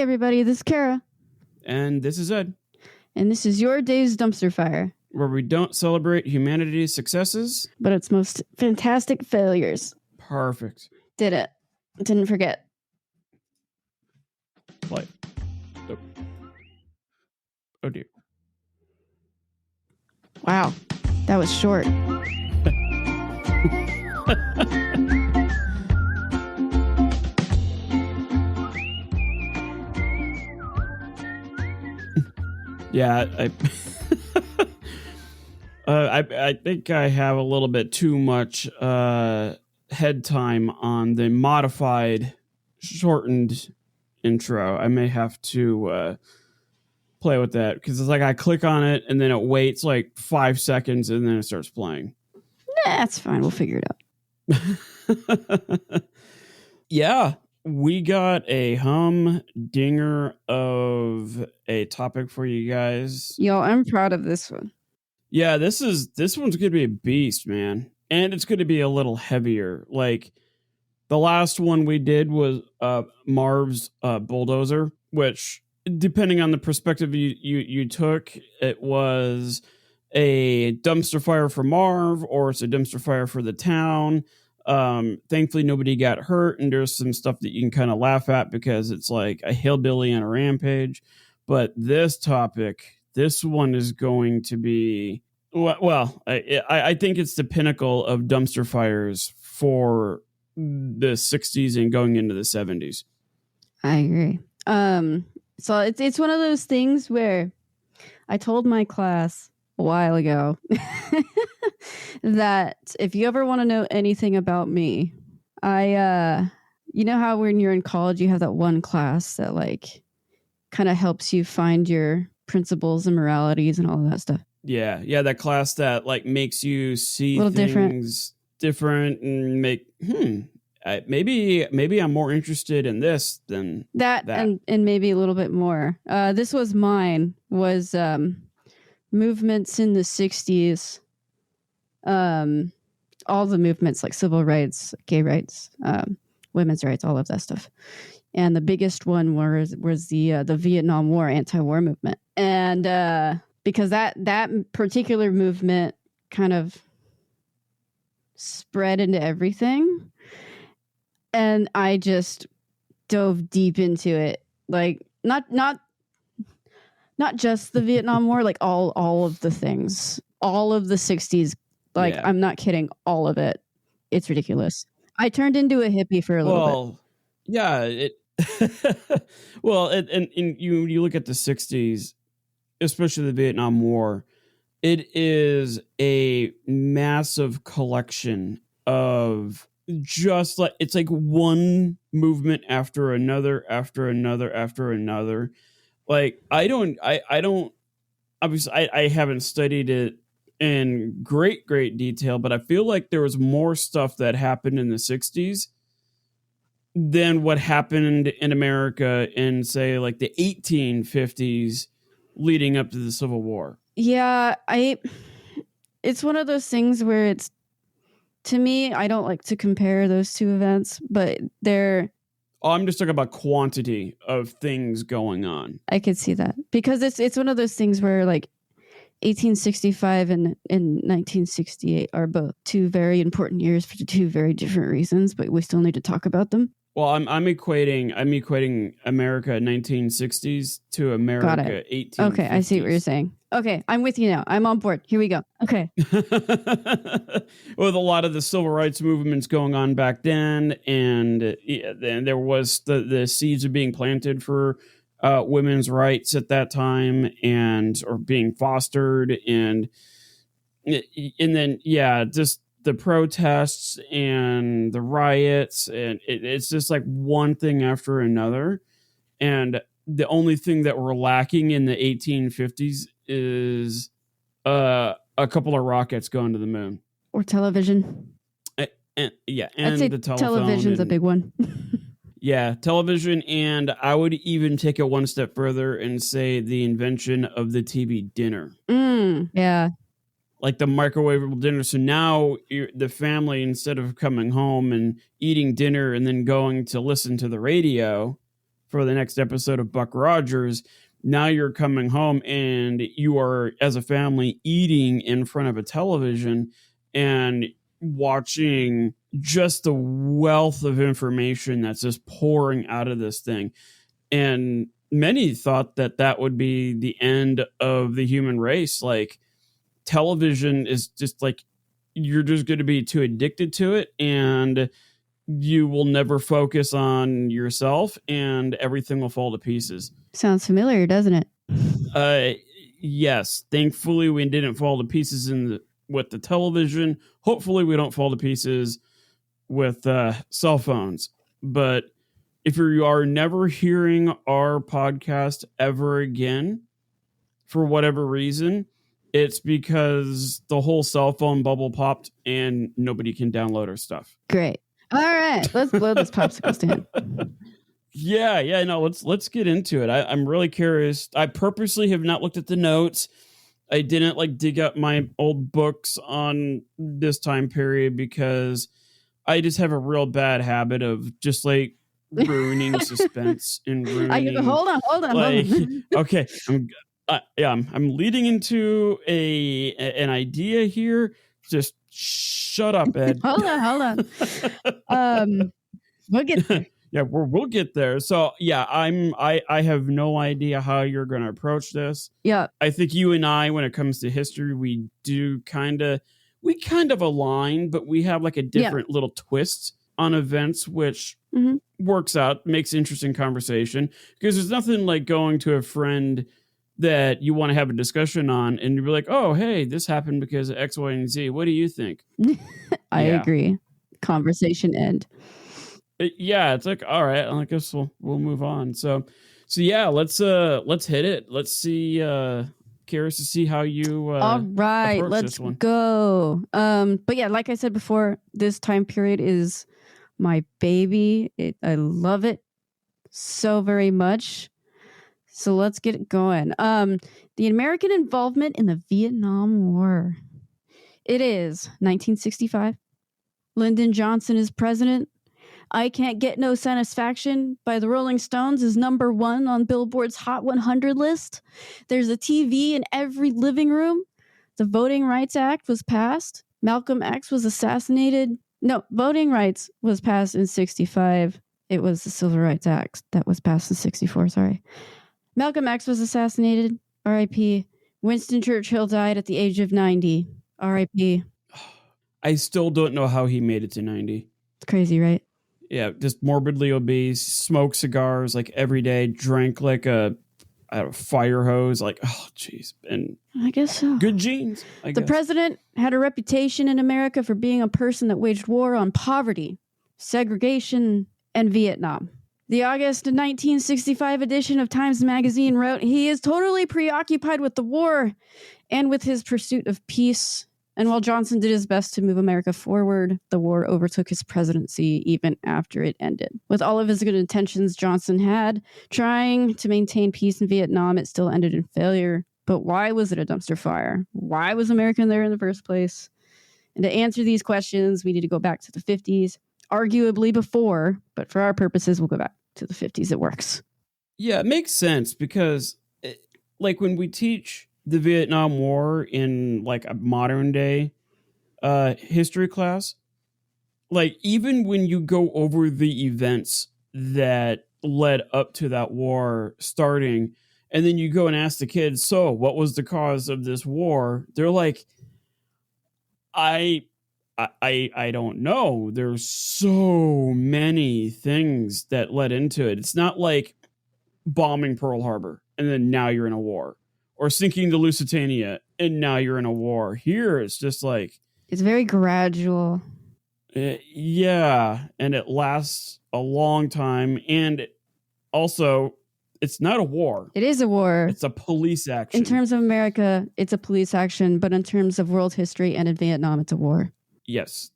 Hey everybody, this is Kara. And this is Ed. And this is your day's dumpster fire. Where we don't celebrate humanity's successes, but its most fantastic failures. Perfect. Did it. Didn't forget. Play. Oh dear. Wow. That was short. Yeah, I think I have a little bit too much head time on the modified, shortened intro. I may have to play with that because it's like I click on it and then it waits like 5 seconds and then it starts playing. That's fine. We'll figure it out. Yeah. We got a humdinger of a topic for you guys. Yo, I'm proud of this one. Yeah, this one's gonna be a beast, man. And it's gonna be a little heavier. Like the last one we did was Marv's bulldozer, which depending on the perspective you took, it was a dumpster fire for Marv or it's a dumpster fire for the town. Thankfully nobody got hurt, and there's some stuff that you can kind of laugh at because it's like a hillbilly on a rampage. But this topic, this one is going to be I think it's the pinnacle of dumpster fires for the 60s and going into the 70s. I agree. So it's one of those things where I told my class a while ago that if you ever want to know anything about me, you know how when you're in college you have that one class that like kind of helps you find your principles and moralities and all of that stuff. Yeah, that class that like makes you see things different and make maybe I'm more interested in this than that. And maybe a little bit more. This was mine was movements in the 60s. All the movements like civil rights, gay rights, women's rights, all of that stuff. And the biggest one was the Vietnam War anti-war movement. And because that particular movement kind of spread into everything. And I just dove deep into it. Like not just the Vietnam War, like all of the things. All of the 60s. Like, yeah. I'm not kidding. All of it. It's ridiculous. I turned into a hippie for a little bit. Yeah. And you look at the 60s, especially the Vietnam War, it is a massive collection of just like, it's like one movement after another. Like, I don't, obviously I haven't studied it in great detail, but I feel like there was more stuff that happened in the 60s than what happened in America in, say, like the 1850s leading up to the Civil War. Yeah, it's one of those things where it's, to me, I don't like to compare those two events, but they're... Oh, I'm just talking about quantity of things going on. I could see that. Because it's one of those things where, like, 1865 and 1968 are both two very important years for two very different reasons, but we still need to talk about them. Well, I'm equating America 1960s to America 1850s. Okay, I see what you're saying. Okay, I'm with you now. I'm on board. Here we go. Okay. With a lot of the civil rights movements going on back then, and there was the seeds are being planted for women's rights at that time, or being fostered, and then just the protests and the riots, and it's just like one thing after another. And the only thing that we're lacking in the 1850s is a couple of rockets going to the moon or television. And I'd say the telephone. Television's a big one. Yeah, television, and I would even take it one step further and say the invention of the TV dinner. Yeah. Like the microwavable dinner. So now the family, instead of coming home and eating dinner and then going to listen to the radio for the next episode of Buck Rogers. Now you're coming home and you are, as a family, eating in front of a television and watching just the wealth of information that's just pouring out of this thing. And many thought that that would be the end of the human race. Like, television is just like, you're just going to be too addicted to it and you will never focus on yourself and everything will fall to pieces. Sounds familiar, doesn't it? Yes. Thankfully, we didn't fall to pieces with the television. Hopefully, we don't fall to pieces with cell phones. But if you are never hearing our podcast ever again, for whatever reason, it's because the whole cell phone bubble popped and nobody can download our stuff. Great. All right, let's blow this popsicle stand. Yeah. No, let's get into it. I'm really curious. I purposely have not looked at the notes. I didn't dig up my old books on this time period because I just have a real bad habit of just ruining suspense and ruining. Hold on. Okay, I'm leading into an idea here. Just shut up, Ed. hold on. We'll get there. Yeah, we'll get there. So yeah, I have no idea how you're going to approach this. Yeah, I think you and I, when it comes to history, we kind of align, but we have a different little twist on events, which works out, makes interesting conversation, because there's nothing like going to a friend that you want to have a discussion on and you'll be like, oh, hey, this happened because of X, Y, and Z. What do you think? I agree. Conversation end. Yeah, it's all right. I guess we'll move on. So yeah, let's hit it. Let's see. Curious to see how you. All right, let's go. But yeah, like I said before, this time period is my baby. I love it so very much. So let's get it going. The American involvement in the Vietnam War. It is 1965. Lyndon Johnson is president. I Can't Get No Satisfaction by the Rolling Stones is number 1 on Billboard's Hot 100 list. There's a TV in every living room. The Voting Rights Act was passed. Malcolm X was assassinated. No, voting rights was passed in 65. It was the Civil Rights Act that was passed in 64, sorry. Malcolm X was assassinated. R.I.P. Winston Churchill died at the age of 90. R.I.P. I still don't know how he made it to 90. It's crazy, right? Yeah, just morbidly obese, smoked cigars every day, drank a fire hose. Oh, jeez. And I guess so. Good genes, I guess. The president had a reputation in America for being a person that waged war on poverty, segregation, and Vietnam. The August 1965 edition of Times Magazine wrote, he is totally preoccupied with the war and with his pursuit of peace. And while Johnson did his best to move America forward, the war overtook his presidency even after it ended. With all of his good intentions Johnson had, trying to maintain peace in Vietnam, it still ended in failure. But why was it a dumpster fire? Why was America there in the first place? And to answer these questions, we need to go back to the 50s, arguably before, but for our purposes, we'll go back to the 50s. It works. Yeah, it makes sense because when we teach the Vietnam War in a modern day history class, even when you go over the events that led up to that war starting, and then you go and ask the kids, so what was the cause of this war? They're like, I don't know. There's so many things that led into it. It's not like bombing Pearl Harbor and then now you're in a war, or sinking the Lusitania and now you're in a war. Here it's just it's very gradual. Yeah, and it lasts a long time, and also it's not a war. It is a war. It's a police action. In terms of America, it's a police action, but in terms of world history and in Vietnam, it's a war. Yes.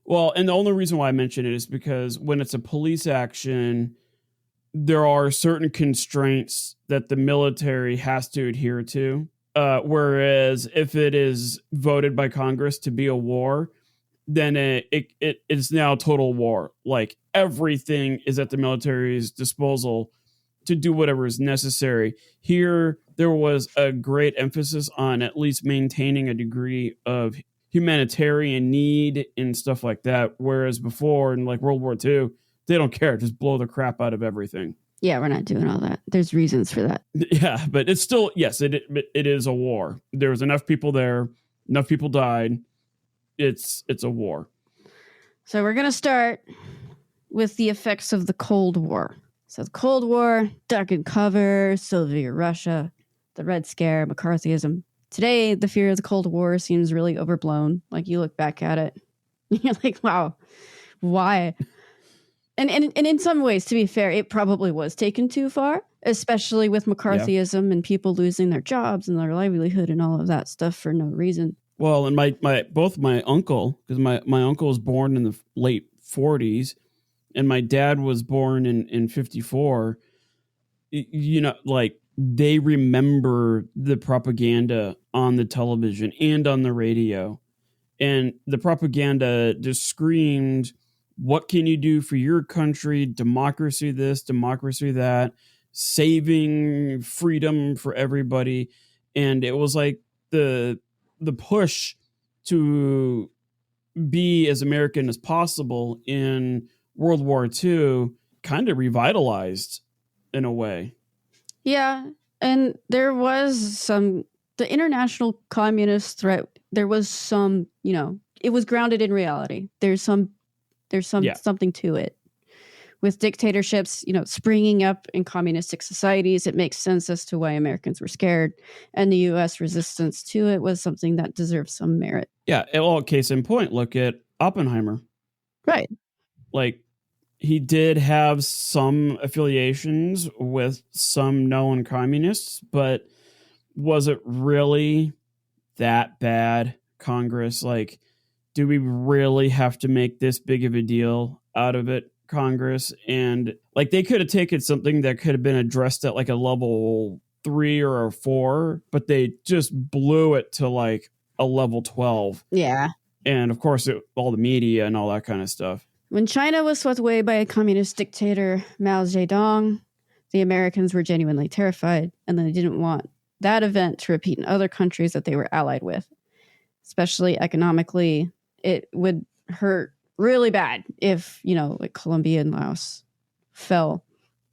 Well, and the only reason why I mention it is because when it's a police action, there are certain constraints that the military has to adhere to. Whereas if it is voted by Congress to be a war, then it's now total war. Everything is at the military's disposal to do whatever is necessary. Here, there was a great emphasis on at least maintaining a degree of humanitarian need and stuff like that. Whereas before, in like World War II, they don't care. Just blow the crap out of everything. Yeah, we're not doing all that. There's reasons for that. Yeah, but it's still, yes, it is a war. There was enough people there. Enough people died. It's a war. So we're going to start with the effects of the Cold War. So the Cold War, darkened cover, Soviet Russia, the Red Scare, McCarthyism. Today, the fear of the Cold War seems really overblown. Like, you look back at it, you're like, wow, why? And in some ways, to be fair, it probably was taken too far, especially with McCarthyism and people losing their jobs and their livelihood and all of that stuff for no reason. Well, and both my uncle, because my uncle was born in the late 40s, and my dad was born in 54. You know, like, they remember the propaganda on the television and on the radio, and the propaganda just screamed, what can you do for your country? Democracy this, democracy that, saving freedom for everybody. And it was like the push to be as American as possible in World War II kind of revitalized in a way. Yeah. And there was the international communist threat. There was some, it was grounded in reality. There's something to it. With dictatorships, springing up in communistic societies, it makes sense as to why Americans were scared. And the U.S. resistance to it was something that deserved some merit. Yeah. Well, case in point, look at Oppenheimer. Right. Like, he did have some affiliations with some known communists, but was it really that bad, Congress? Like, do we really have to make this big of a deal out of it, Congress? And like, they could have taken something that could have been addressed at like a level 3 or a 4, but they just blew it to like a level 12. Yeah. And of course, all the media and all that kind of stuff. When China was swept away by a communist dictator, Mao Zedong, the Americans were genuinely terrified, and they didn't want that event to repeat in other countries that they were allied with, especially economically. It would hurt really bad if, like Colombia and Laos fell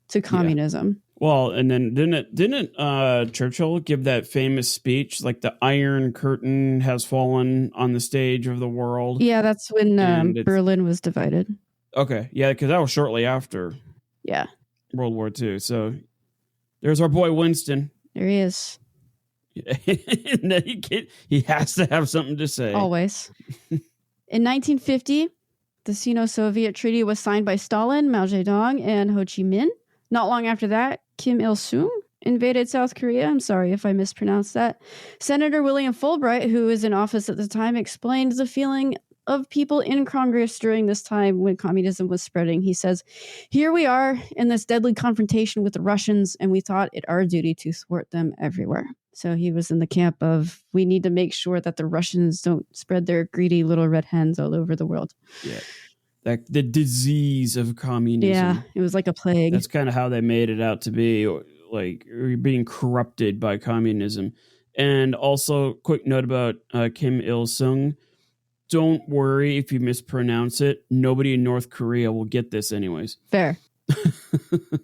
to communism. Yeah. Well, and then didn't Churchill give that famous speech, like the Iron Curtain has fallen on the stage of the world? Yeah, that's when Berlin was divided. Okay, yeah, because that was shortly after World War II. So there's our boy Winston. There he is. He has to have something to say. Always. In 1950, the Sino-Soviet Treaty was signed by Stalin, Mao Zedong, and Ho Chi Minh. Not long after that, Kim Il-sung invaded South Korea. I'm sorry if I mispronounced that. Senator William Fulbright, who was in office at the time, explained the feeling of people in Congress during this time when communism was spreading. He says, "Here we are in this deadly confrontation with the Russians, and we thought it our duty to thwart them everywhere." So he was in the camp of, we need to make sure that the Russians don't spread their greedy little red hens all over the world. Yeah. The disease of communism. Yeah, it was like a plague. That's kind of how they made it out to be, like being corrupted by communism. And also, quick note about Kim Il-sung. Don't worry if you mispronounce it. Nobody in North Korea will get this anyways. Fair.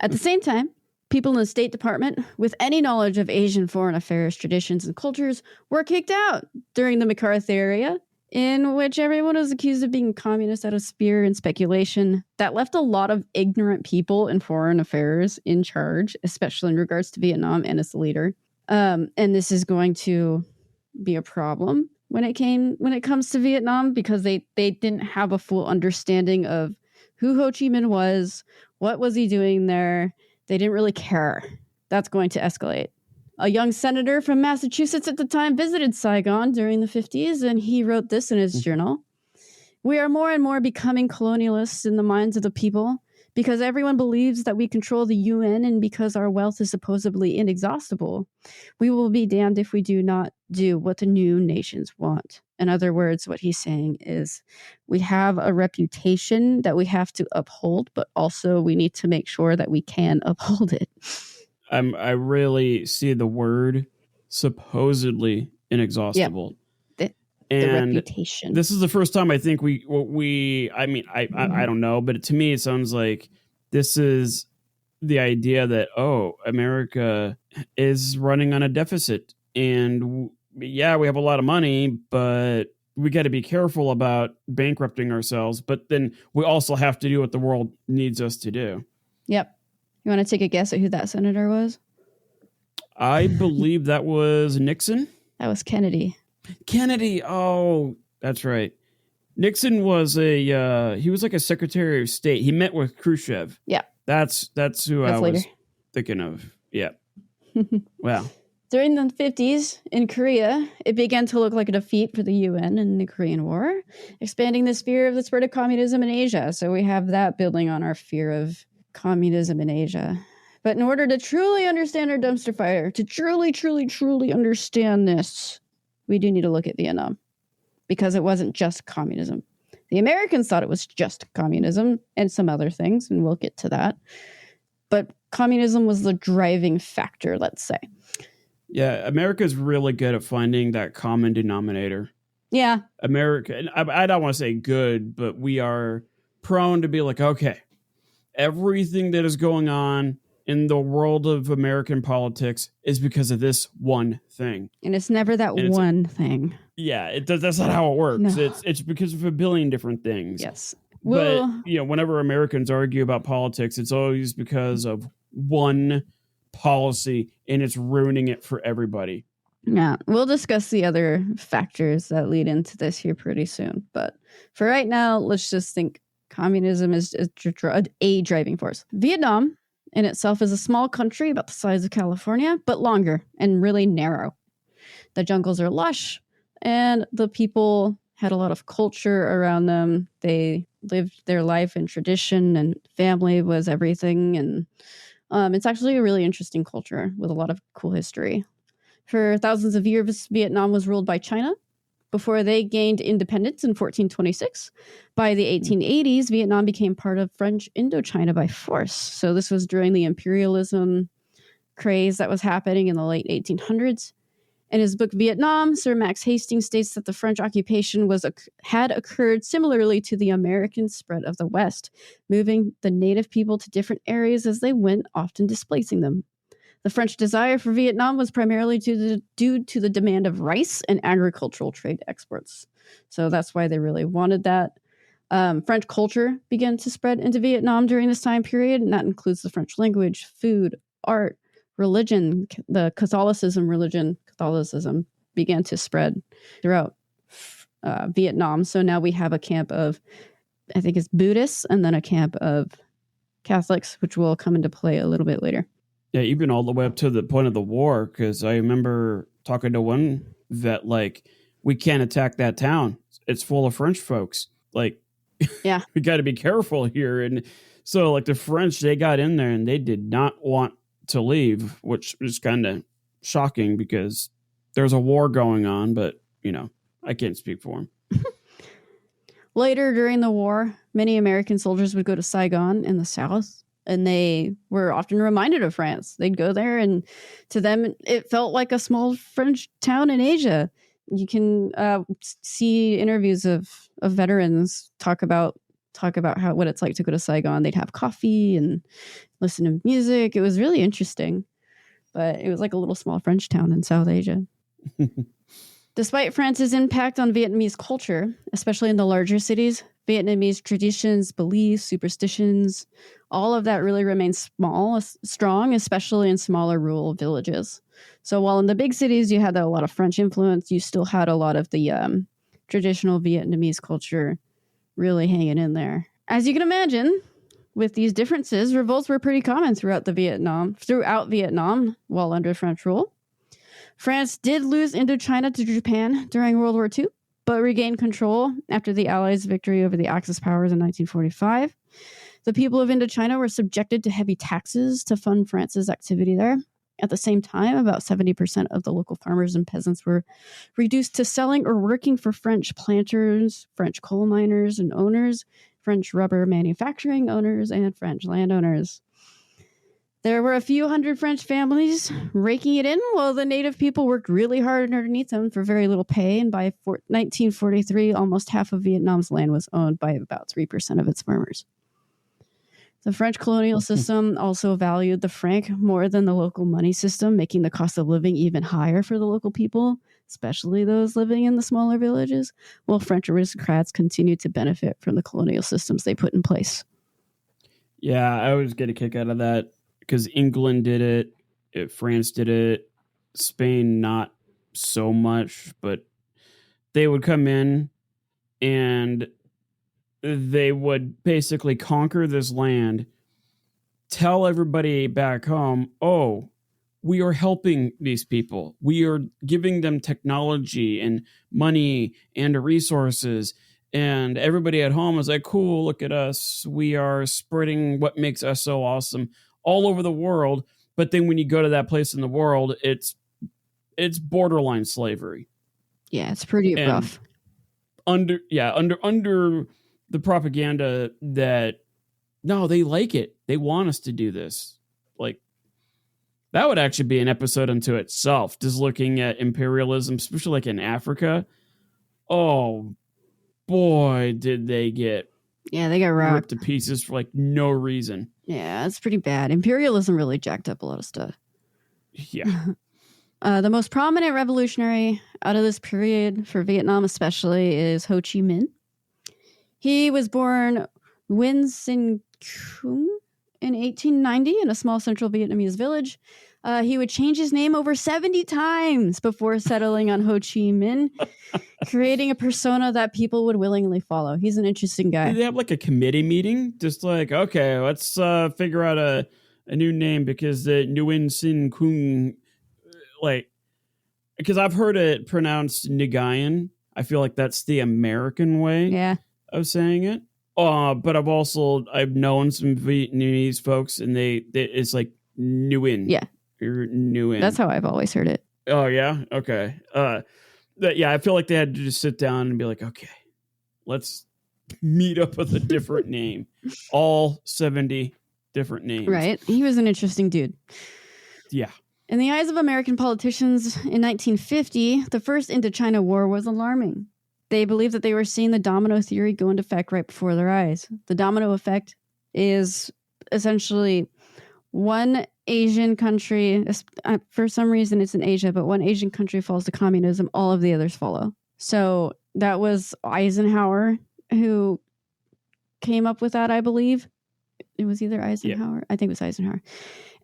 At the same time, people in the State Department with any knowledge of Asian foreign affairs, traditions, and cultures were kicked out during the McCarthy era, in which everyone was accused of being communist out of fear and speculation. That left a lot of ignorant people in foreign affairs in charge, especially in regards to Vietnam and its leader. And this is going to be a problem when it comes to Vietnam, because they didn't have a full understanding of who Ho Chi Minh was, what was he doing there. They didn't really care. That's going to escalate. A young senator from Massachusetts at the time visited Saigon during the 50s, and he wrote this in his journal. "We are more and more becoming colonialists in the minds of the people because everyone believes that we control the UN and because our wealth is supposedly inexhaustible. We will be damned if we do not do what the new nations want." In other words, what he's saying is we have a reputation that we have to uphold, but also we need to make sure that we can uphold it. I really see the word supposedly inexhaustible. Yep. The reputation. This is the first time I think I don't know, but to me it sounds like this is the idea that, America is running on a deficit, and we have a lot of money, but we got to be careful about bankrupting ourselves. But then we also have to do what the world needs us to do. Yep. You want to take a guess at who that senator was? I believe that was Nixon. That was Kennedy. Kennedy. Oh, that's right. Nixon was he was like a Secretary of State. He met with Khrushchev. Yeah. That's who I was thinking of. Yeah. Wow. During the 50s in Korea, it began to look like a defeat for the UN in the Korean War, expanding the sphere of the spread of communism in Asia. So we have that building on our fear of communism in Asia. But in order to truly understand our dumpster fire, to truly understand this, we do need to look at Vietnam, because it wasn't just communism. The Americans thought it was just communism and some other things, and we'll get to that. But communism was the driving factor, let's say. Yeah, America's really good at finding that common denominator. Yeah. America, I don't want to say good, but we are prone to be like, okay, everything that is going on in the world of American politics is because of this one thing. And it's never that one thing. Yeah, that's not how it works. No. It's because of a billion different things. Yes. But, whenever Americans argue about politics, it's always because of one policy, and it's ruining it for everybody. Yeah, we'll discuss the other factors that lead into this here pretty soon. But for right now, let's just think communism is a driving force. Vietnam in itself is a small country about the size of California, but longer and really narrow. The jungles are lush, and the people had a lot of culture around them. They lived their life in tradition, and family was everything. And it's actually a really interesting culture with a lot of cool history. For thousands of years, Vietnam was ruled by China before they gained independence in 1426. By the 1880s, Vietnam became part of French Indochina by force. So this was during the imperialism craze that was happening in the late 1800s. In his book Vietnam, Sir Max Hastings states that the French occupation had occurred similarly to the American spread of the West, moving the native people to different areas as they went, often displacing them. The French desire for Vietnam was primarily due to the demand of rice and agricultural trade exports. So that's why they really wanted that. French culture began to spread into Vietnam during this time period, and that includes the French language, food, art, religion. The Catholicism began to spread throughout Vietnam. So now we have a camp of, I think it's Buddhists, and then a camp of Catholics, which will come into play a little bit later. Yeah, even all the way up to the point of the war, because I remember talking to one vet, like, we can't attack that town. It's full of French folks. Like, yeah, we got to be careful here. And so, like, the French, they got in there and they did not want to leave, which is kind of shocking because there's a war going on, but, I can't speak for them. Later during the war, many American soldiers would go to Saigon in the South, and they were often reminded of France. They'd go there, and to them, it felt like a small French town in Asia. You can see interviews of veterans talk about what it's like to go to Saigon. They'd have coffee and listen to music. It was really interesting, but it was like a little small French town in South Asia. Despite France's impact on Vietnamese culture, especially in the larger cities, Vietnamese traditions, beliefs, superstitions, all of that really remains strong, especially in smaller rural villages. So while in the big cities you had a lot of French influence, you still had a lot of the traditional Vietnamese culture really hanging in there. As you can imagine, with these differences, revolts were pretty common throughout Vietnam while under French rule. France did lose Indochina to Japan during World War II, but regained control after the Allies' victory over the Axis powers in 1945. The people of Indochina were subjected to heavy taxes to fund France's activity there. At the same time, about 70% of the local farmers and peasants were reduced to selling or working for French planters, French coal miners and owners, French rubber manufacturing owners, and French landowners. There were a few hundred French families raking it in while the native people worked really hard underneath them for very little pay. And by 1943, almost half of Vietnam's land was owned by about 3% of its farmers. The French colonial system also valued the franc more than the local money system, making the cost of living even higher for the local people, especially those living in the smaller villages, while French aristocrats continued to benefit from the colonial systems they put in place. Yeah, I always get a kick out of that because England did it, France did it, Spain not so much, but they would come in and they would basically conquer this land, tell everybody back home, oh, we are helping these people. We are giving them technology and money and resources. And everybody at home is like, cool, look at us. We are spreading what makes us so awesome all over the world. But then when you go to that place in the world, it's borderline slavery. Yeah, it's pretty rough. Under the propaganda that, no, they like it. They want us to do this. Like, that would actually be an episode unto itself, just looking at imperialism, especially like in Africa. Oh, boy, did they get they got ripped to pieces for like no reason. Yeah, it's pretty bad. Imperialism really jacked up a lot of stuff. Yeah. The most prominent revolutionary out of this period for Vietnam especially is Ho Chi Minh. He was born Nguyen Sinh Cung in 1890 in a small central Vietnamese village. He would change his name over 70 times before settling on Ho Chi Minh, creating a persona that people would willingly follow. He's an interesting guy. Did they have like a committee meeting? Just like, okay, let's figure out a new name because the Nguyen Sinh Cung, like, because I've heard it pronounced Nguyen. I feel like that's the American way of saying it. But I've known some Vietnamese folks and they it's like Nguyen. Yeah. Nguyen. That's how I've always heard it. Oh yeah? Okay. I feel like they had to just sit down and be like, okay, let's meet up with a different name. All 70 different names. Right. He was an interesting dude. Yeah. In the eyes of American politicians in 1950, the first Indochina War was alarming. They believed that they were seeing the domino theory go into effect right before their eyes. The domino effect is essentially one Asian country, for some reason it's in Asia, but one Asian country falls to communism, all of the others follow. So that was Eisenhower who came up with that, I believe. It was either Eisenhower. Yeah. I think it was Eisenhower.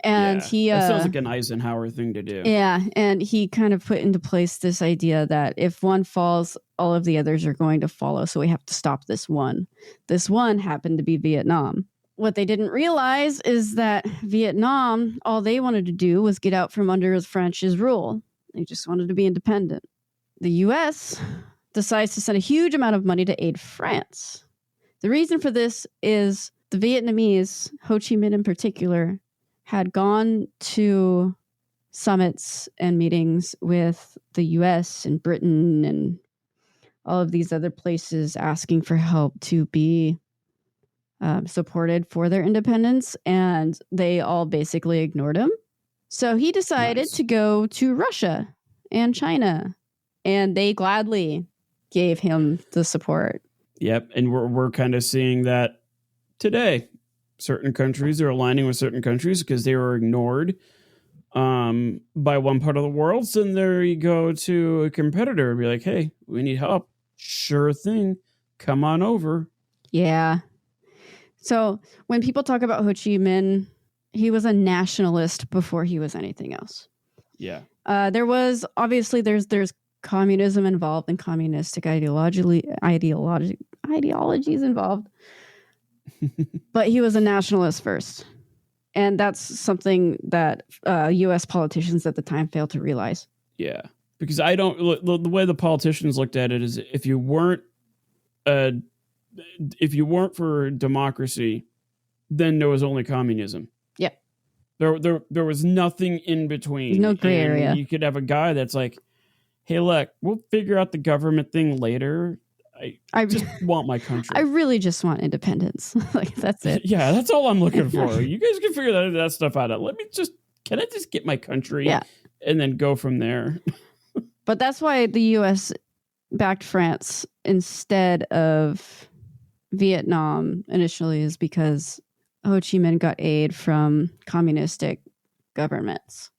And he... that sounds like an Eisenhower thing to do. Yeah, and he kind of put into place this idea that if one falls, all of the others are going to follow, so we have to stop this one. This one happened to be Vietnam. What they didn't realize is that Vietnam, all they wanted to do was get out from under the French's rule. They just wanted to be independent. The U.S. decides to send a huge amount of money to aid France. The reason for this is the Vietnamese, Ho Chi Minh in particular, had gone to summits and meetings with the U.S. and Britain and all of these other places asking for help to be supported for their independence, and they all basically ignored him. So he decided to go to Russia and China, and they gladly gave him the support. Yep, and we're kind of seeing that today. Certain countries are aligning with certain countries because they were ignored by one part of the world. So then there you go to a competitor and be like, hey, we need help. Sure thing. Come on over. Yeah. So when people talk about Ho Chi Minh, he was a nationalist before he was anything else. Yeah. There was obviously there's communism involved and communistic ideologies involved. But he was a nationalist first. And that's something that U.S. politicians at the time failed to realize. Yeah. Because the way the politicians looked at it is if you weren't for democracy, then there was only communism. Yep. There was nothing in between. There's no gray area. You could have a guy that's like, hey, look, we'll figure out the government thing later. I just want my country. I really just want independence. Like, that's it. Yeah, that's all I'm looking for. You guys can figure that stuff out. Can I just get my country? Yeah. And then go from there. But that's why the U.S. backed France instead of Vietnam initially, is because Ho Chi Minh got aid from communistic governments.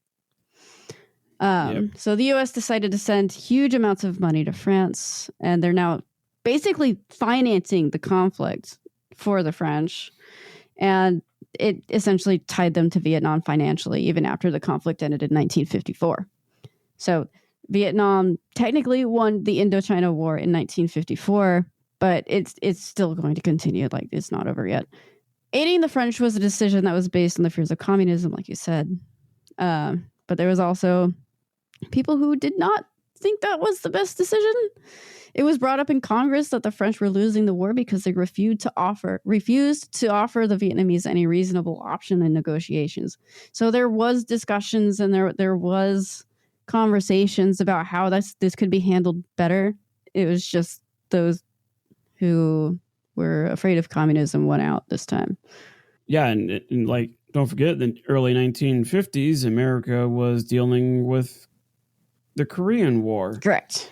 So the U.S. decided to send huge amounts of money to France, and they're now basically financing the conflict for the French. And it essentially tied them to Vietnam financially, even after the conflict ended in 1954. So Vietnam technically won the Indochina War in 1954, but it's still going to continue. Like, it's not over yet. Aiding the French was a decision that was based on the fears of communism, like you said. But there was also people who did not think that was the best decision. It was brought up in Congress that the French were losing the war because they refused to offer the Vietnamese any reasonable option in negotiations. So there was discussions and there was conversations about how this could be handled better. It was just those who were afraid of communism won out this time. Yeah, and like, don't forget, the early 1950s, America was dealing with the Korean War. Correct.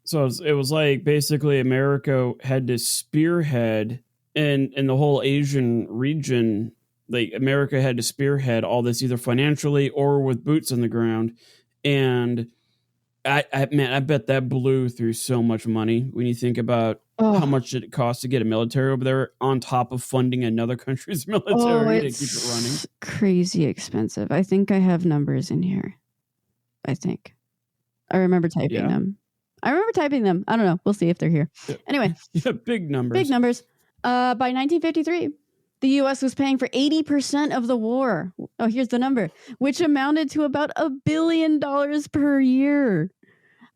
So it was like basically America had to spearhead in the whole Asian region. Like, America had to spearhead all this either financially or with boots on the ground. And I bet that blew through so much money when you think about how much it costs to get a military over there on top of funding another country's military to keep it running. Crazy expensive. I think I have numbers in here. I remember typing them. I don't know. We'll see if they're here. Yeah. Anyway. Yeah, big numbers. Big numbers. By 1953, the U.S. was paying for 80% of the war. Oh, here's the number, which amounted to about $1 billion per year.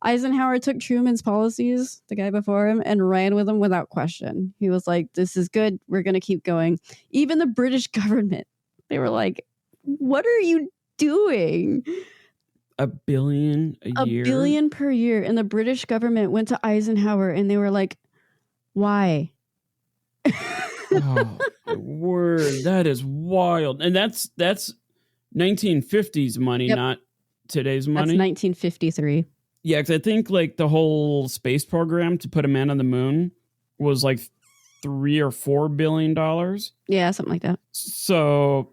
Eisenhower took Truman's policies, the guy before him, and ran with them without question. He was like, this is good. We're going to keep going. Even the British government, they were like, what are you doing? $1 billion a year? $1 billion per year. And the British government went to Eisenhower and they were like, why? Oh, my word. That is wild. And that's 1950s money, not today's money. That's 1953. Yeah, because I think like the whole space program to put a man on the moon was like $3 or $4 billion. Yeah, something like that. So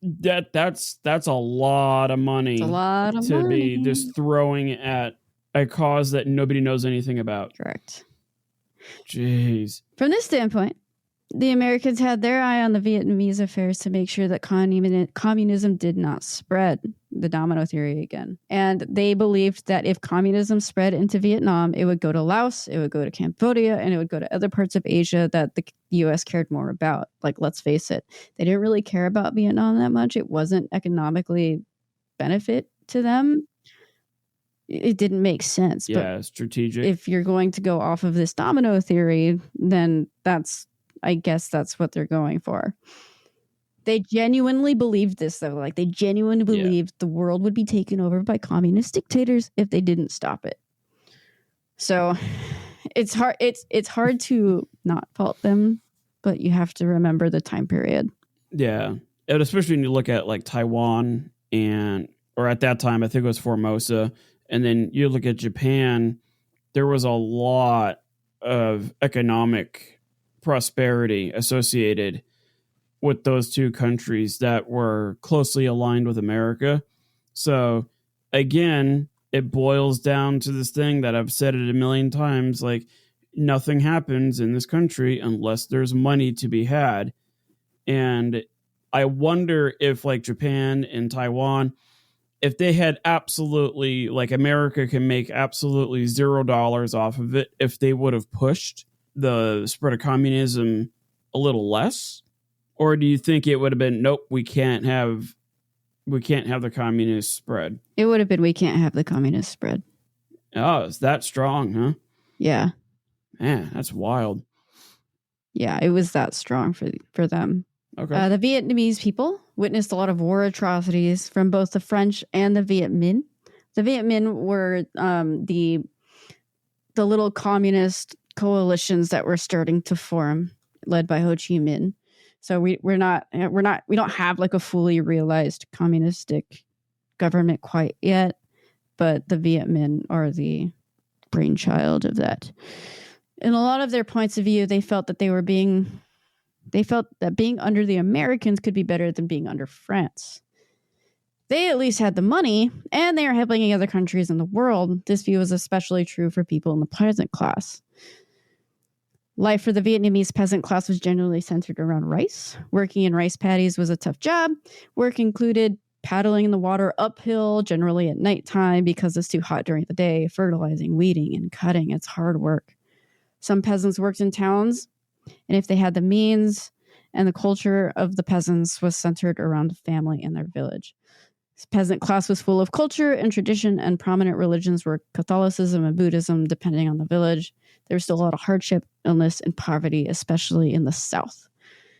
that's a lot of money. It's a lot of to money. Be just throwing at a cause that nobody knows anything about. Correct. Jeez. From this standpoint, the Americans had their eye on the Vietnamese affairs to make sure that communism did not spread, the domino theory again. And they believed that if communism spread into Vietnam, it would go to Laos, it would go to Cambodia, and it would go to other parts of Asia that the U.S. cared more about. Like, let's face it, they didn't really care about Vietnam that much. It wasn't economically benefit to them. It didn't make sense. Yeah, but strategic. If you're going to go off of this domino theory, then I guess that's what they're going for. They genuinely believed this, though. Like, they genuinely believed the world would be taken over by communist dictators if they didn't stop it. So it's hard. It's hard to not fault them, but you have to remember the time period. Yeah, and especially when you look at like Taiwan or at that time, I think it was Formosa, and then you look at Japan. There was a lot of economic prosperity associated with those two countries that were closely aligned with America. So again, it boils down to this thing that I've said it a million times, like, nothing happens in this country unless there's money to be had. And I wonder if like Japan and Taiwan, if they had absolutely, like, America can make absolutely $0 off of it, if they would have pushed the spread of communism a little less? Or do you think it would have been, nope, we can't have the communist spread? It would have been, we can't have the communist spread. Oh, it's that strong, huh? Yeah. Man, that's wild. Yeah, it was that strong for them. Okay. The Vietnamese people witnessed a lot of war atrocities from both the French and the Viet Minh. The Viet Minh were the little communist coalitions that were starting to form, led by Ho Chi Minh. So we don't have like a fully realized communistic government quite yet, but the Viet Minh are the brainchild of that. In a lot of their points of view, they felt that being under the Americans could be better than being under France. They at least had the money, and they are helping other countries in the world. This view is especially true for people in the peasant class. Life for the Vietnamese peasant class was generally centered around rice. Working in rice paddies was a tough job. Work included paddling in the water uphill, generally at nighttime because it's too hot during the day, fertilizing, weeding, and cutting. It's hard work. Some peasants worked in towns, and if they had the means, and the culture of the peasants was centered around the family and their village. This peasant class was full of culture and tradition, and prominent religions were Catholicism and Buddhism, depending on the village. There was still a lot of hardship, illness, and poverty, especially in the South.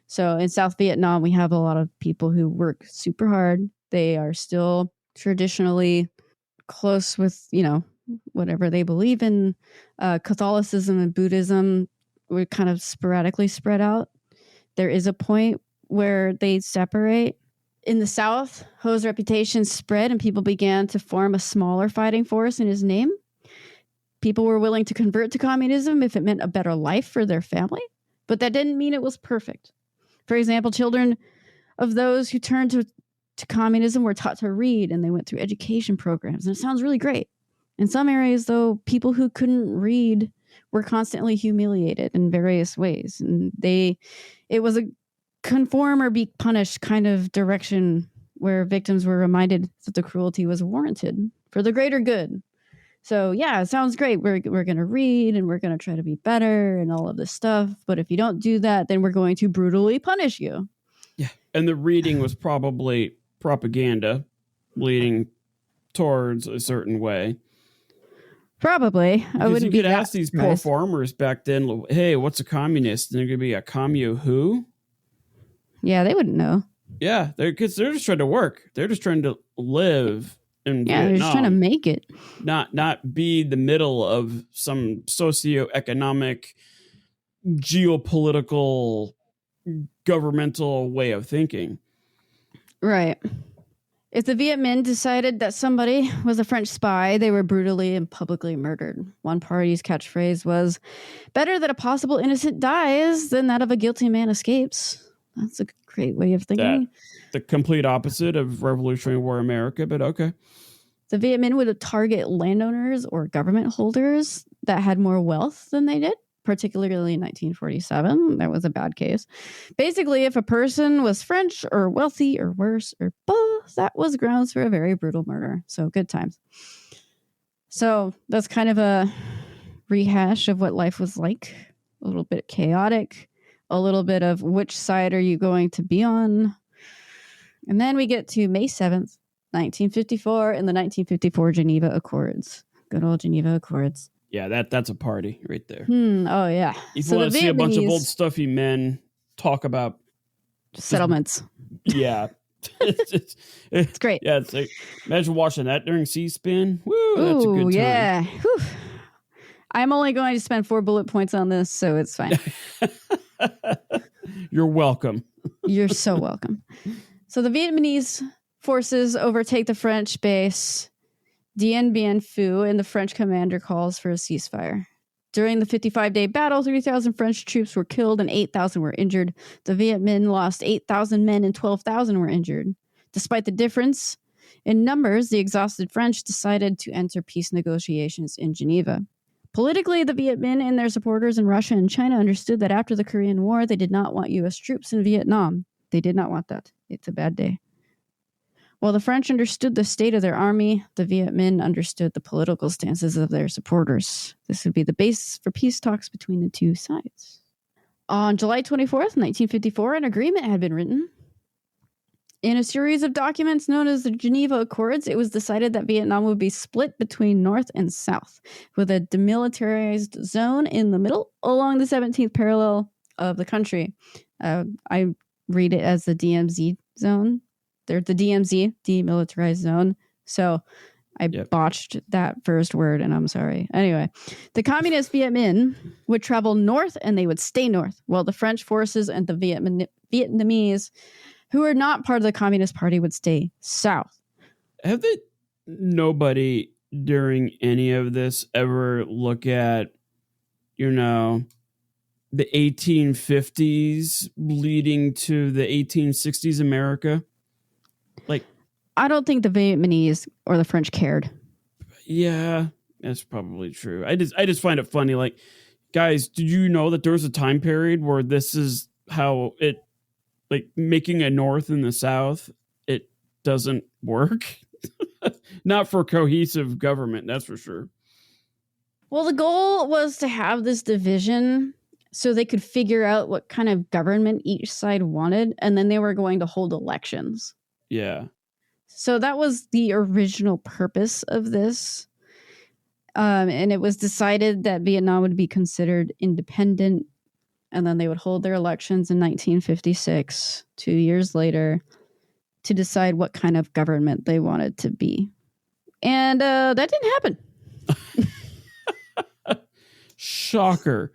So in South Vietnam, we have a lot of people who work super hard. They are still traditionally close with, whatever they believe in. Catholicism and Buddhism were kind of sporadically spread out. There is a point where they separate. In the South, Ho's reputation spread and people began to form a smaller fighting force in his name. People were willing to convert to communism if it meant a better life for their family, but that didn't mean it was perfect. For example, children of those who turned to communism were taught to read, and they went through education programs, and it sounds really great. In some areas, though, people who couldn't read were constantly humiliated in various ways, and it was a conform or be punished kind of direction where victims were reminded that the cruelty was warranted for the greater good. So yeah, it sounds great. We're going to read and we're going to try to be better and all of this stuff. But if you don't do that, then we're going to brutally punish you. Yeah. And the reading was probably propaganda leading towards a certain way. Probably. Because you could ask these poor farmers back then, hey, what's a communist? And they're going to be a commu who? Yeah, they wouldn't know. Yeah, because they're just trying to work. They're just trying to live in Vietnam. They're just trying to make it. Not be the middle of some socioeconomic, geopolitical, governmental way of thinking. Right. If the Viet Minh decided that somebody was a French spy, they were brutally and publicly murdered. One party's catchphrase was, better that a possible innocent dies than that of a guilty man escapes. That's a great way of thinking. The complete opposite of Revolutionary War America, but okay. The Viet Minh would target landowners or government holders that had more wealth than they did, particularly in 1947. That was a bad case. Basically, if a person was French or wealthy or worse or both, that was grounds for a very brutal murder. So good times. So that's kind of a rehash of what life was like. A little bit chaotic. A little bit of which side are you going to be on? And then we get to May 7th, 1954, and the 1954 Geneva Accords. Good old Geneva Accords. Yeah, that's a party right there. Oh, yeah. If you want to see a bunch of old stuffy men talk about settlements. Yeah. It's great. Yeah, it's like, imagine watching that during C-SPAN. Woo, that's a good time. Yeah. Whew. I'm only going to spend 4 bullet points on this, so it's fine. You're welcome. You're so welcome. So the Vietnamese forces overtake the French base Dien Bien Phu, and the French commander calls for a ceasefire. During the 55-day battle, 3,000 French troops were killed and 8,000 were injured. The Viet Minh lost 8,000 men and 12,000 were injured. Despite the difference in numbers, the exhausted French decided to enter peace negotiations in Geneva. Politically, the Viet Minh and their supporters in Russia and China understood that after the Korean War, they did not want U.S. troops in Vietnam. They did not want that. It's a bad day. While the French understood the state of their army, the Viet Minh understood the political stances of their supporters. This would be the basis for peace talks between the two sides. On July 24th, 1954, an agreement had been written. In a series of documents known as the Geneva Accords, it was decided that Vietnam would be split between North and South, with a demilitarized zone in the middle along the 17th parallel of the country. I read it as the DMZ zone. They're the DMZ, demilitarized zone. So I botched that first word, and I'm sorry. Anyway, the communist Viet Minh would travel north, and they would stay north, while the French forces and the Vietnamese, who are not part of the Communist Party, would stay south. Have they? Nobody during any of this ever look at, you know, the 1850s leading to the 1860s America? Like, I don't think the Vietnamese or the French cared. Yeah, that's probably true. I just find it funny. Like, guys, did you know that there was a time period where this is how it, like, making a north and the south, it doesn't work? Not for cohesive government, that's for sure. Well, the goal was to have this division so they could figure out what kind of government each side wanted, and then they were going to hold elections. Yeah. So that was the original purpose of this. And it was decided that Vietnam would be considered independent, and then they would hold their elections in 1956, 2 years later, to decide what kind of government they wanted to be. And that didn't happen. Shocker.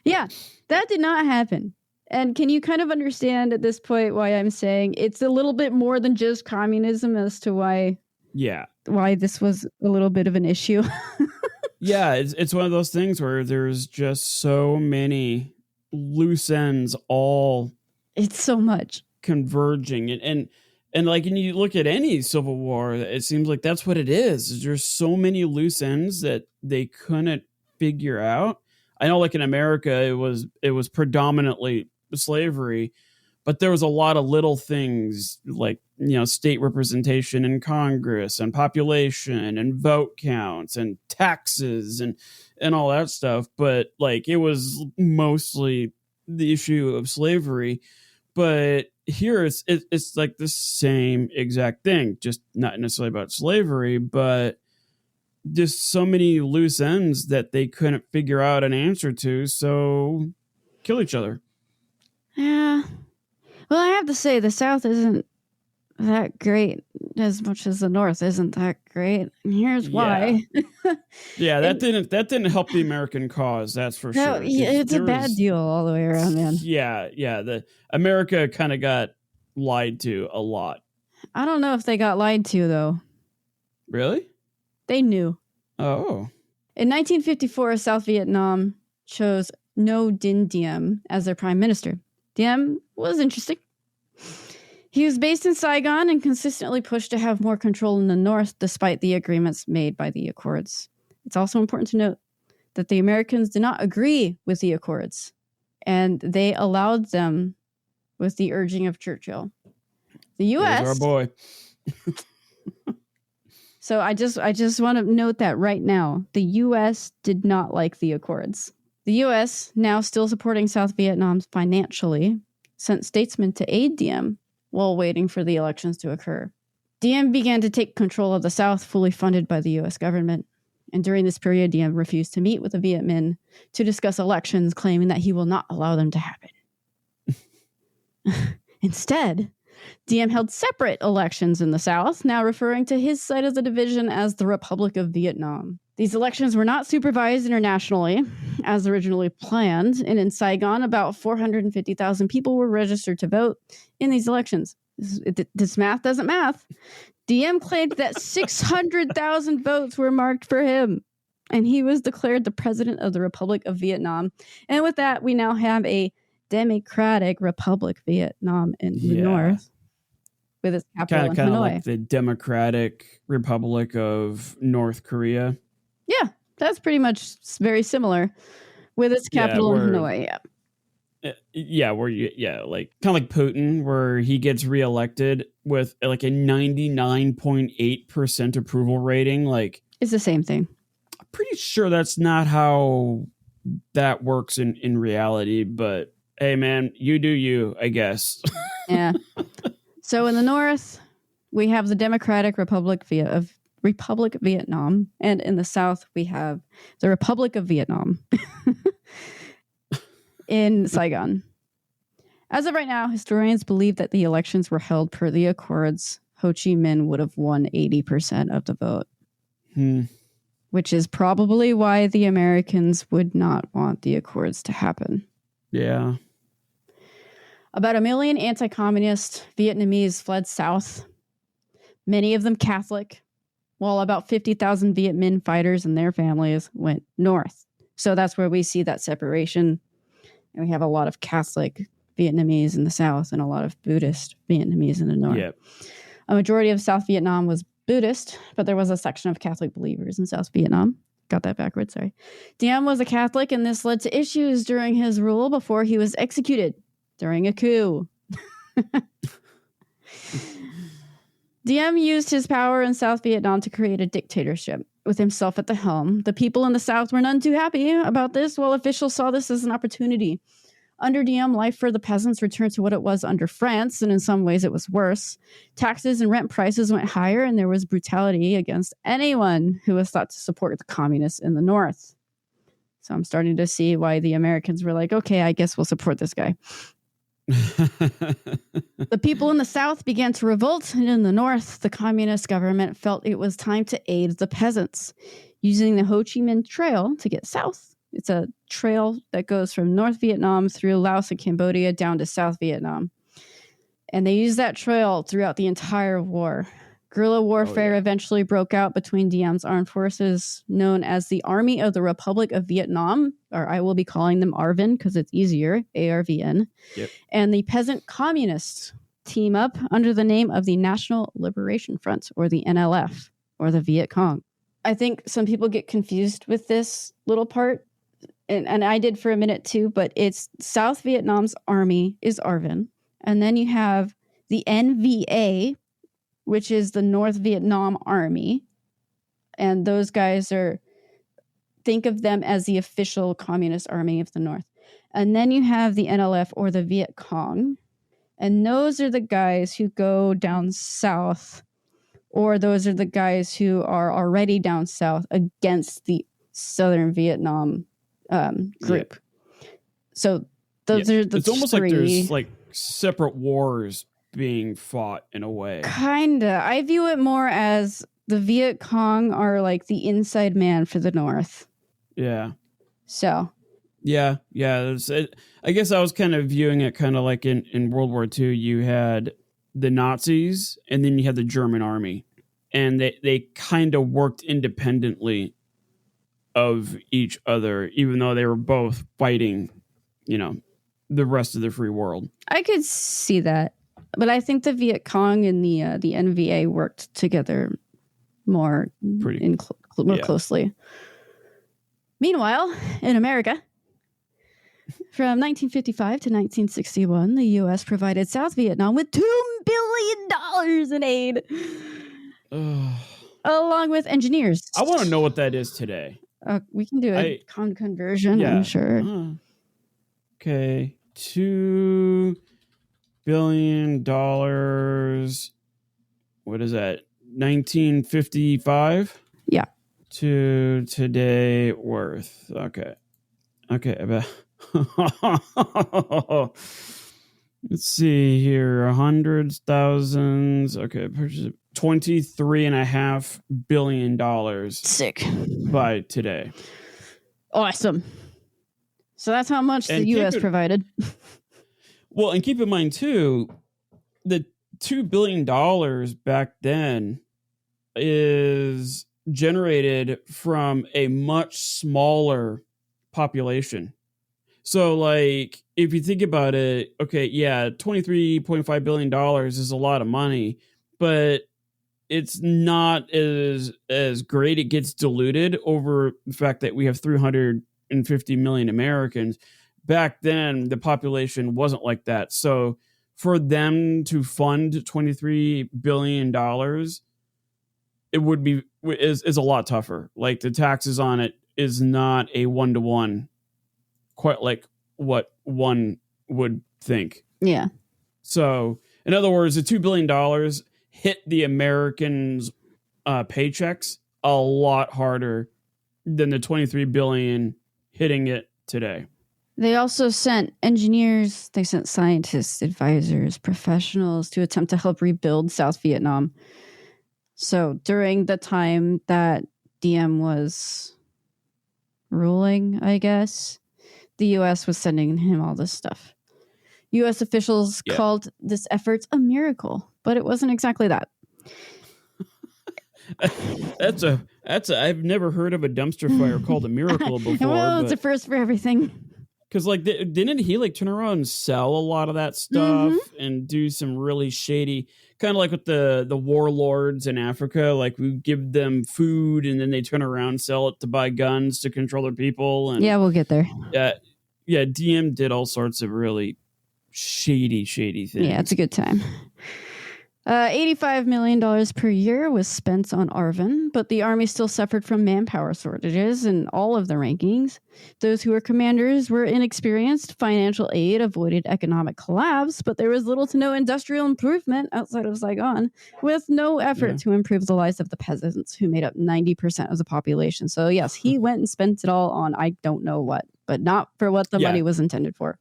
Yeah, that did not happen. And can you kind of understand at this point why I'm saying it's a little bit more than just communism as to why this was a little bit of an issue? Yeah, it's one of those things where there's just so many loose ends all it's so much converging and like, and you look at any civil war, it seems like that's what it is. There's so many loose ends that they couldn't figure out. I know, like in America, it was predominantly slavery, but there was a lot of little things like, you know, state representation in Congress and population and vote counts and taxes and all that stuff. But like, it was mostly the issue of slavery. But here it's like the same exact thing, just not necessarily about slavery, but just so many loose ends that they couldn't figure out an answer to, so kill each other. Yeah. Well, I have to say the South isn't that great as much as the North isn't that great. And here's why. Yeah, that didn't help the American cause, that's for sure. It's a bad deal all the way around, man. Yeah. The America kind of got lied to a lot. I don't know if they got lied to, though. Really? They knew. Oh. In 1954, South Vietnam chose Ngo Dinh Diem as their prime minister. Diem was interesting. He was based in Saigon and consistently pushed to have more control in the north despite the agreements made by the Accords. It's also important to note that the Americans did not agree with the Accords, and they allowed them with the urging of Churchill. The U.S. There's our boy. So I just want to note that right now, the U.S. did not like the Accords. The U.S., now still supporting South Vietnam financially, sent statesmen to aid Diem while waiting for the elections to occur. Diem began to take control of the South, fully funded by the U.S. government. And during this period, Diem refused to meet with the Viet Minh to discuss elections, claiming that he will not allow them to happen. Instead, Diem held separate elections in the South, now referring to his side of the division as the Republic of Vietnam. These elections were not supervised internationally, as originally planned, and in Saigon, about 450,000 people were registered to vote in these elections. This math doesn't math. Diem claimed that 600,000 votes were marked for him, and he was declared the president of the Republic of Vietnam. And with that, we now have a Democratic Republic Vietnam in the north, with its capital in Hanoi. Kind of like the Democratic Republic of North Korea. Yeah, that's pretty much very similar, with its capital in Hanoi. Yeah, like kind of like Putin, where he gets reelected with like a 99.8% approval rating. Like, it's the same thing. I'm pretty sure that's not how that works in reality, but hey, man, you do you, I guess. Yeah. So in the north, we have the Democratic Republic of Vietnam, and in the south, we have the Republic of Vietnam in Saigon. As of right now, historians believe that the elections were held per the accords. Ho Chi Minh would have won 80% of the vote. Which is probably why the Americans would not want the accords to happen. Yeah. About 1 million anti-communist Vietnamese fled south, many of them Catholic, while about 50,000 Viet Minh fighters and their families went north. So that's where we see that separation. And we have a lot of Catholic Vietnamese in the south and a lot of Buddhist Vietnamese in the north. Yep. A majority of South Vietnam was Buddhist, but there was a section of Catholic believers in South Vietnam. Got that backwards, sorry. Diem was a Catholic, and this led to issues during his rule before he was executed during a coup. Diem used his power in South Vietnam to create a dictatorship with himself at the helm. The people in the South were none too happy about this, while officials saw this as an opportunity. Under Diem, life for the peasants returned to what it was under France, and in some ways it was worse. Taxes and rent prices went higher, and there was brutality against anyone who was thought to support the communists in the North. So I'm starting to see why the Americans were like, okay, I guess we'll support this guy. The people in the South began to revolt, and in the North, the communist government felt it was time to aid the peasants, using the Ho Chi Minh Trail to get south. It's a trail that goes from North Vietnam through Laos and Cambodia down to South Vietnam. And they used that trail throughout the entire war. Guerrilla warfare eventually broke out between Diem's armed forces, known as the Army of the Republic of Vietnam, or I will be calling them ARVN because it's easier, ARVN, and the peasant communists team up under the name of the National Liberation Front, or the NLF, or the Viet Cong. I think some people get confused with this little part, and I did for a minute too, but it's South Vietnam's army is ARVN, and then you have the NVA, which is the North Vietnam Army. And those guys think of them as the official communist army of the North. And then you have the NLF, or the Viet Cong. And those are the guys who go down south, or those are the guys who are already down south against the Southern Vietnam group. So those are the It's almost three. like there's like separate wars being fought in a way. Kinda. I view it more as the Viet Cong are like the inside man for the North. Yeah. So. Yeah. I guess I was kind of viewing it kind of like in World War II, you had the Nazis and then you had the German army. And they kind of worked independently of each other, even though they were both fighting, the rest of the free world. I could see that. But I think the Viet Cong and the NVA worked together more closely. Meanwhile, in America, from 1955 to 1961, the U.S. provided South Vietnam with $2 billion in aid, along with engineers. I want to know what that is today. We can do a conversion, I'm sure. Okay, $2 billion. What is that? 1955? Yeah. To today worth. Okay. Let's see here. Hundreds, thousands. Okay. $23.5 billion. Sick. By today. Awesome. So that's how much the U.S. provided. Well, and keep in mind, too, the $2 billion back then is generated from a much smaller population. So, like, if you think about it, okay, yeah, $23.5 billion is a lot of money, but it's not as great. It gets diluted over the fact that we have 350 million Americans. Back then, the population wasn't like that. So for them to fund $23 billion, it is a lot tougher. Like, the taxes on it is not a 1-to-1, quite like what one would think. Yeah. So, in other words, the $2 billion hit the Americans' paychecks a lot harder than the $23 billion hitting it today. They also sent engineers, they sent scientists, advisors, professionals to attempt to help rebuild South Vietnam. So during the time that Diem was ruling, I guess, the U.S. was sending him all this stuff. U.S. officials called this effort a miracle, but it wasn't exactly that. I've never heard of a dumpster fire called a miracle before. Well, it's a first for everything. Because didn't he turn around and sell a lot of that stuff and do some really shady, kind of like with the warlords in Africa? We give them food and then they turn around and sell it to buy guns to control their people. And we'll get there. Yeah, Diem did all sorts of really shady things. Yeah, it's a good time. $85 million per year was spent on ARVN, but the Army still suffered from manpower shortages in all of the rankings. Those who were commanders were inexperienced. Financial aid avoided economic collapse, but there was little to no industrial improvement outside of Saigon, with no effort to improve the lives of the peasants, who made up 90% of the population. So yes, he went and spent it all on I don't know what, but not for what the money was intended for.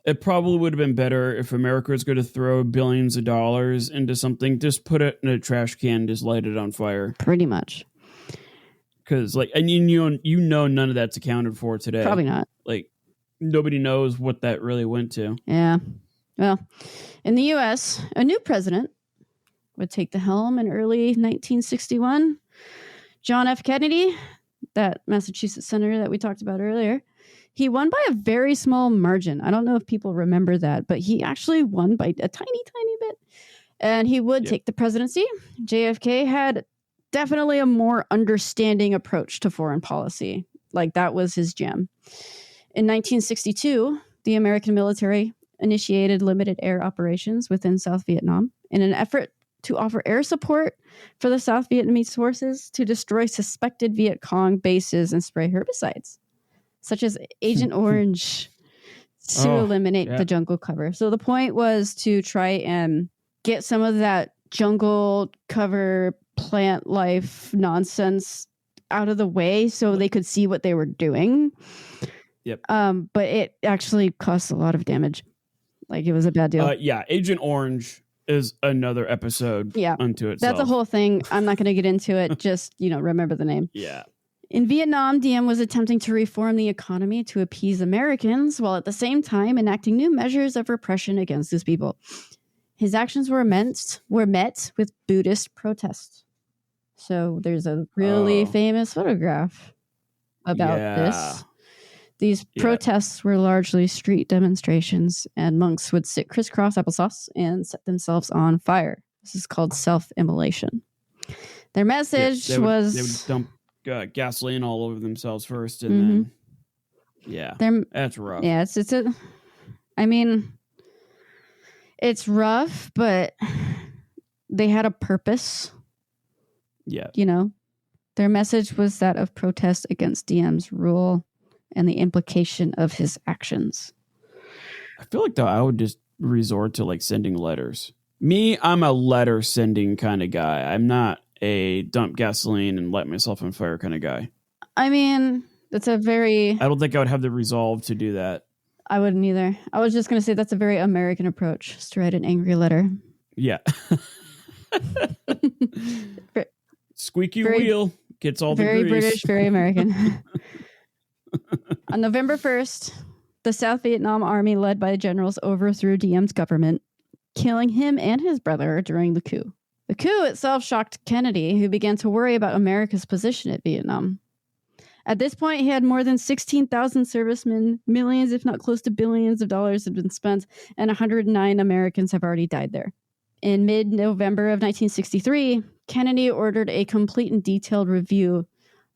It probably would have been better if America was going to throw billions of dollars into something, just put it in a trash can, just light it on fire. Pretty much. Because, and you know none of that's accounted for today. Probably not. Nobody knows what that really went to. Yeah. Well, in the U.S., a new president would take the helm in early 1961. John F. Kennedy, that Massachusetts senator that we talked about earlier, he won by a very small margin. I don't know if people remember that, but he actually won by a tiny bit. And he would take the presidency. JFK had definitely a more understanding approach to foreign policy. That was his jam. In 1962, the American military initiated limited air operations within South Vietnam in an effort to offer air support for the South Vietnamese forces to destroy suspected Viet Cong bases and spray herbicides, such as Agent Orange, to eliminate the jungle cover. So the point was to try and get some of that jungle cover plant life nonsense out of the way so they could see what they were doing. Yep. But it actually caused a lot of damage. It was a bad deal. Agent Orange is another episode unto itself. That's a whole thing. I'm not going to get into it. Just, remember the name. Yeah. In Vietnam, Diem was attempting to reform the economy to appease Americans, while at the same time enacting new measures of repression against his people. His actions were met with Buddhist protests. So there's a really famous photograph about this. These protests were largely street demonstrations, and monks would sit crisscross applesauce and set themselves on fire. This is called self-immolation. Their message was... They would dump gasoline all over themselves first, and then that's rough. Yeah, it's rough, but they had a purpose. Yeah. Their message was that of protest against Diem's rule and the implication of his actions. I feel though I would just resort to sending letters. Me, I'm a letter sending kind of guy. I'm not a dump gasoline and light myself on fire kind of guy. That's a very... I don't think I would have the resolve to do that. I wouldn't either. I was just going to say that's a very American approach, just to write an angry letter. Yeah. Squeaky wheel gets all the grease. Very British, very American. On November 1st, the South Vietnam Army, led by generals, overthrew Diem's government, killing him and his brother during the coup. The coup itself shocked Kennedy, who began to worry about America's position at Vietnam. At this point, he had more than 16,000 servicemen, millions, if not close to billions of dollars had been spent, and 109 Americans have already died there. In mid-November of 1963, Kennedy ordered a complete and detailed review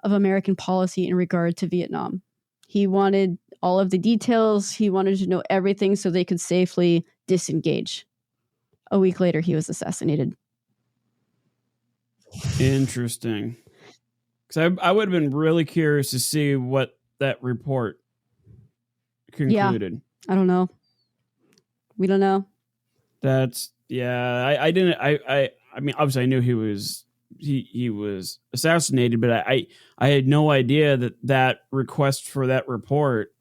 of American policy in regard to Vietnam. He wanted all of the details. He wanted to know everything so they could safely disengage. A week later, he was assassinated. Interesting. Because I would have been really curious to see what that report concluded. Yeah, I don't know. We don't know. That's I didn't. I mean, obviously, I knew he was assassinated, but I had no idea that request for that report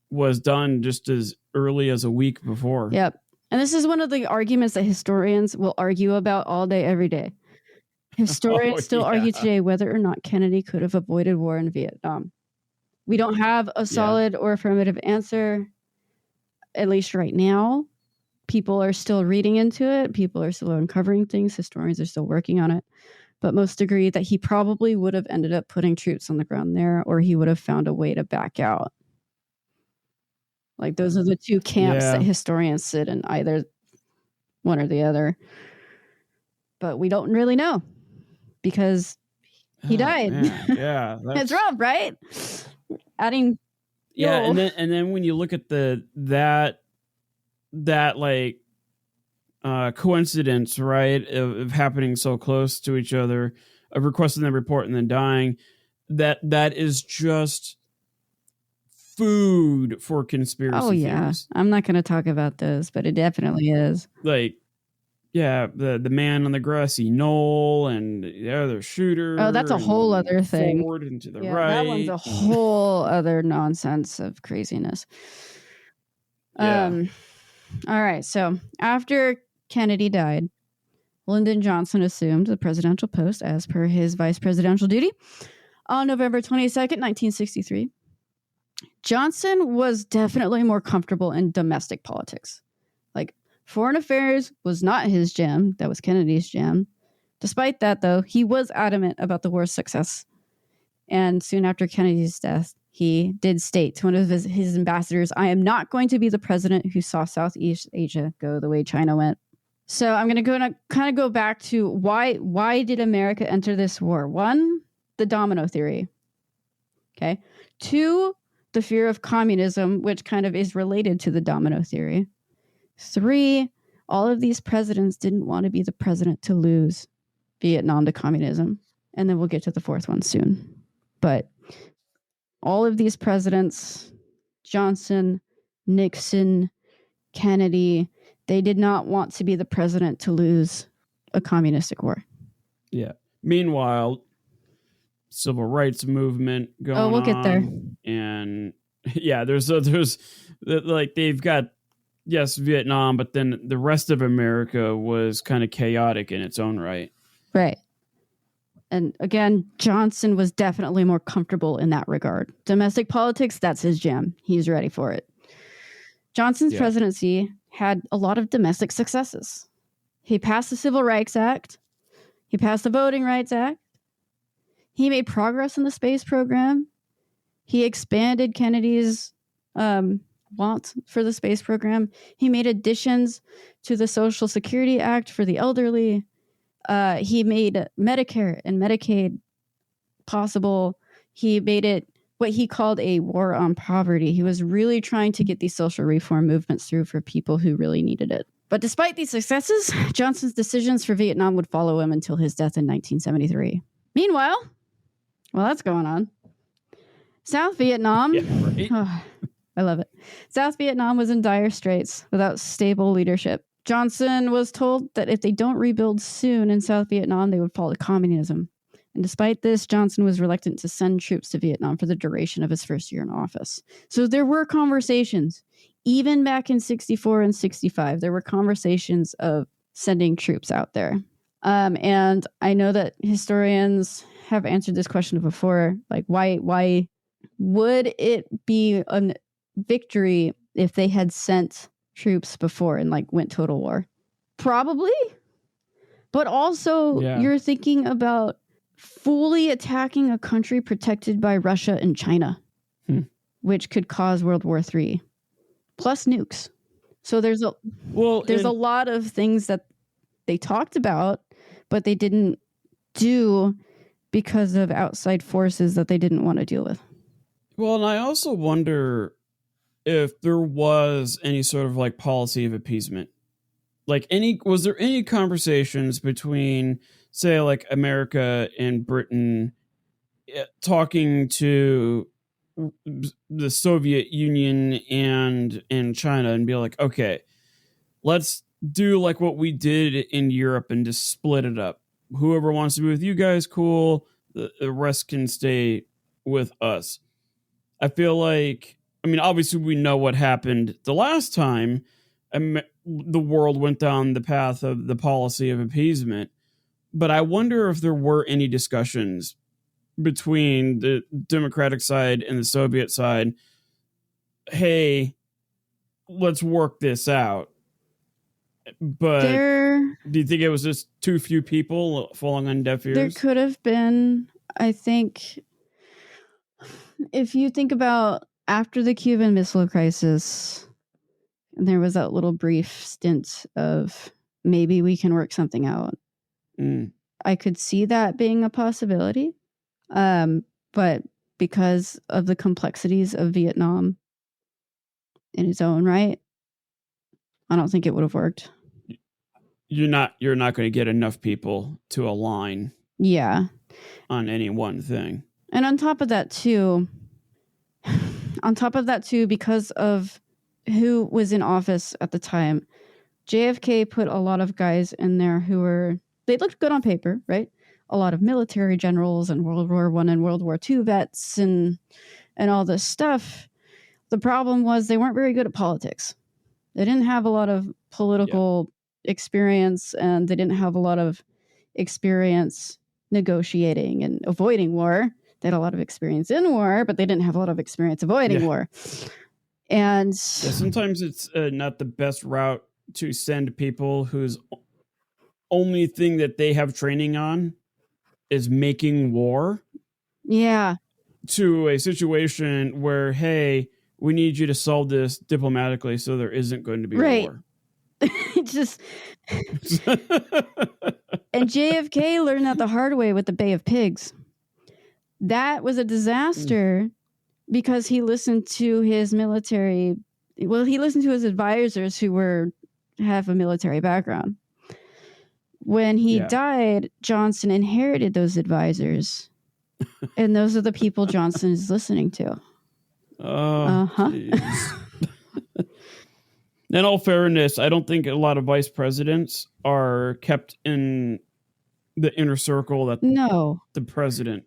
was done just as early as a week before. Yep. And this is one of the arguments that historians will argue about all day, every day. Historians still argue today whether or not Kennedy could have avoided war in Vietnam. We don't have a solid or affirmative answer, at least right now. People are still reading into it. People are still uncovering things. Historians are still working on it. But most agree that he probably would have ended up putting troops on the ground there, or he would have found a way to back out. Like, those are the two camps that historians sit in, either one or the other. But we don't really know because he died. Yeah. It's rough, right? Adding fuel. And then when you look at that like coincidence, right, of happening so close to each other, of requesting the report and then dying, that is just food for conspiracy theories. I'm not going to talk about this, but it definitely is. Like, the man on the grassy knoll and the other shooter. Oh, that's a whole other thing. Forward and to the right. That one's a whole other nonsense of craziness. All right. So after Kennedy died, Lyndon Johnson assumed the presidential post as per his vice presidential duty on November 22nd, 1963. Johnson was definitely more comfortable in domestic politics. Like, foreign affairs was not his jam. That was Kennedy's jam. Despite that, though, he was adamant about the war's success. And soon after Kennedy's death, he did state to one of his ambassadors, "I am not going to be the president who saw Southeast Asia go the way China went." So I'm going to kind of go back to why did America enter this war? 1, the domino theory. Okay. 2, the fear of communism, which kind of is related to the domino theory. 3, all of these presidents didn't want to be the president to lose Vietnam to communism. And then we'll get to the 4th one soon. But all of these presidents, Johnson, Nixon, Kennedy, they did not want to be the president to lose a communistic war. Yeah. Meanwhile, civil rights movement going on. Oh, we'll get there. And there's like, they've got, yes, Vietnam, but then the rest of America was kind of chaotic in its own right. Right. And again, Johnson was definitely more comfortable in that regard. Domestic politics, that's his jam. He's ready for it. Johnson's presidency had a lot of domestic successes. He passed the Civil Rights Act. He passed the Voting Rights Act. He made progress in the space program. He expanded Kennedy's want for the space program. He made additions to the Social Security Act for the elderly. He made Medicare and Medicaid possible. He made it what he called a war on poverty. He was really trying to get these social reform movements through for people who really needed it. But despite these successes, Johnson's decisions for Vietnam would follow him until his death in 1973. Meanwhile, while that's going on, South Vietnam, I love it. South Vietnam was in dire straits without stable leadership. Johnson was told that if they don't rebuild soon in South Vietnam, they would fall to communism. And despite this, Johnson was reluctant to send troops to Vietnam for the duration of his first year in office. So there were conversations, even back in 64 and 65, there were conversations of sending troops out there. And I know that historians have answered this question before, like why would it be a victory if they had sent troops before and like went total war? Probably. But also you're thinking about fully attacking a country protected by Russia and China, which could cause World War III, plus nukes. So there's a lot of things that they talked about, but they didn't do because of outside forces that they didn't want to deal with. Well, and I also wonder if there was any sort of like policy of appeasement. Like was there any conversations between, say, like America and Britain talking to the Soviet Union and China and be like, okay, let's do like what we did in Europe and just split it up. Whoever wants to be with you guys, cool. The rest can stay with us. I feel like I mean, obviously, we know what happened the last time the world went down the path of the policy of appeasement. But I wonder if there were any discussions between the Democratic side and the Soviet side. Hey, let's work this out. But do you think it was just too few people falling on deaf ears? There could have been. I think if you think about after the Cuban Missile Crisis, there was that little brief stint of maybe we can work something out. I could see that being a possibility. But because of the complexities of Vietnam in its own right, I don't think it would have worked. You're not going to get enough people to align. Yeah. On any one thing. And on top of that too, because of who was in office at the time, JFK put a lot of guys in there they looked good on paper, right? A lot of military generals and World War I and World War II vets and all this stuff. The problem was they weren't very good at politics. They didn't have a lot of political experience, and they didn't have a lot of experience negotiating and avoiding war. They had a lot of experience in war, but they didn't have a lot of experience avoiding war. And sometimes it's not the best route to send people whose only thing that they have training on is making war. Yeah. To a situation where, hey, we need you to solve this diplomatically so there isn't going to be a war. Just and JFK learned that the hard way with the Bay of Pigs. That was a disaster because he listened to his military. Well, he listened to his advisors who have a military background. When he died, Johnson inherited those advisors, and those are the people Johnson is listening to. In all fairness, I don't think a lot of vice presidents are kept in the inner circle that the president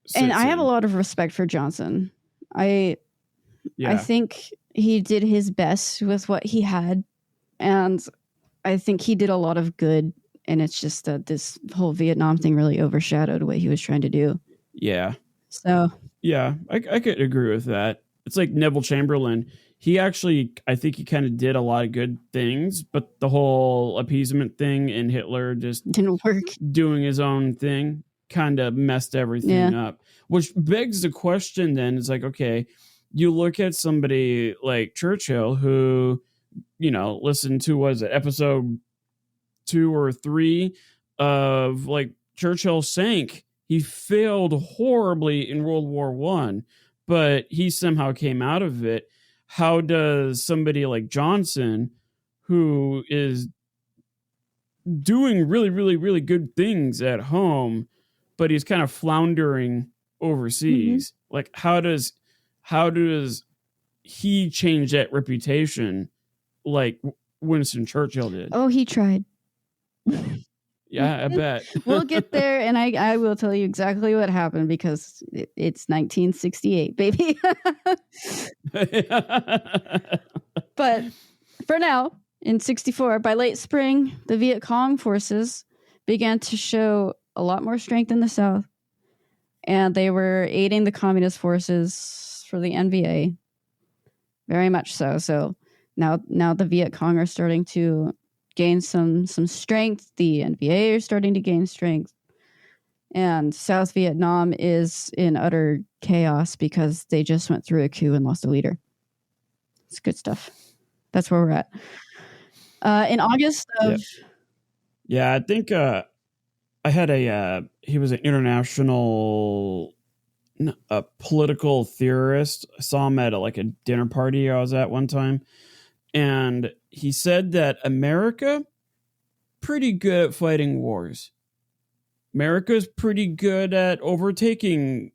sits and I have in. a lot of respect for Johnson. I think he did his best with what he had, and I think he did a lot of good, and it's just that this whole Vietnam thing really overshadowed what he was trying to do. Yeah. So. Yeah, I could agree with that. It's like Neville Chamberlain. He actually, I think he kind of did a lot of good things, but the whole appeasement thing and Hitler just didn't work. Doing his own thing kind of messed everything up. Which begs the question then, it's like, okay, you look at somebody like Churchill who, listened to, episode 2 or 3 of like Churchill sank. He failed horribly in World War I, but he somehow came out of it. How does somebody like Johnson, who is doing really, really, really good things at home, but he's kind of floundering overseas, like how does he change that reputation like Winston Churchill did? Oh, he tried. Yeah, I bet. We'll get there, and I will tell you exactly what happened because it's 1968, baby. But for now, in 64, by late spring, the Viet Cong forces began to show a lot more strength in the South, and they were aiding the communist forces for the NVA. Very much so. So now the Viet Cong are starting to gain some strength. The NVA are starting to gain strength. And South Vietnam is in utter chaos because they just went through a coup and lost a leader. It's good stuff. That's where we're at. In August of... Yeah, I think I had he was an international political theorist. I saw him at a dinner party I was at one time. And he said that America, pretty good at fighting wars. America's pretty good at overtaking,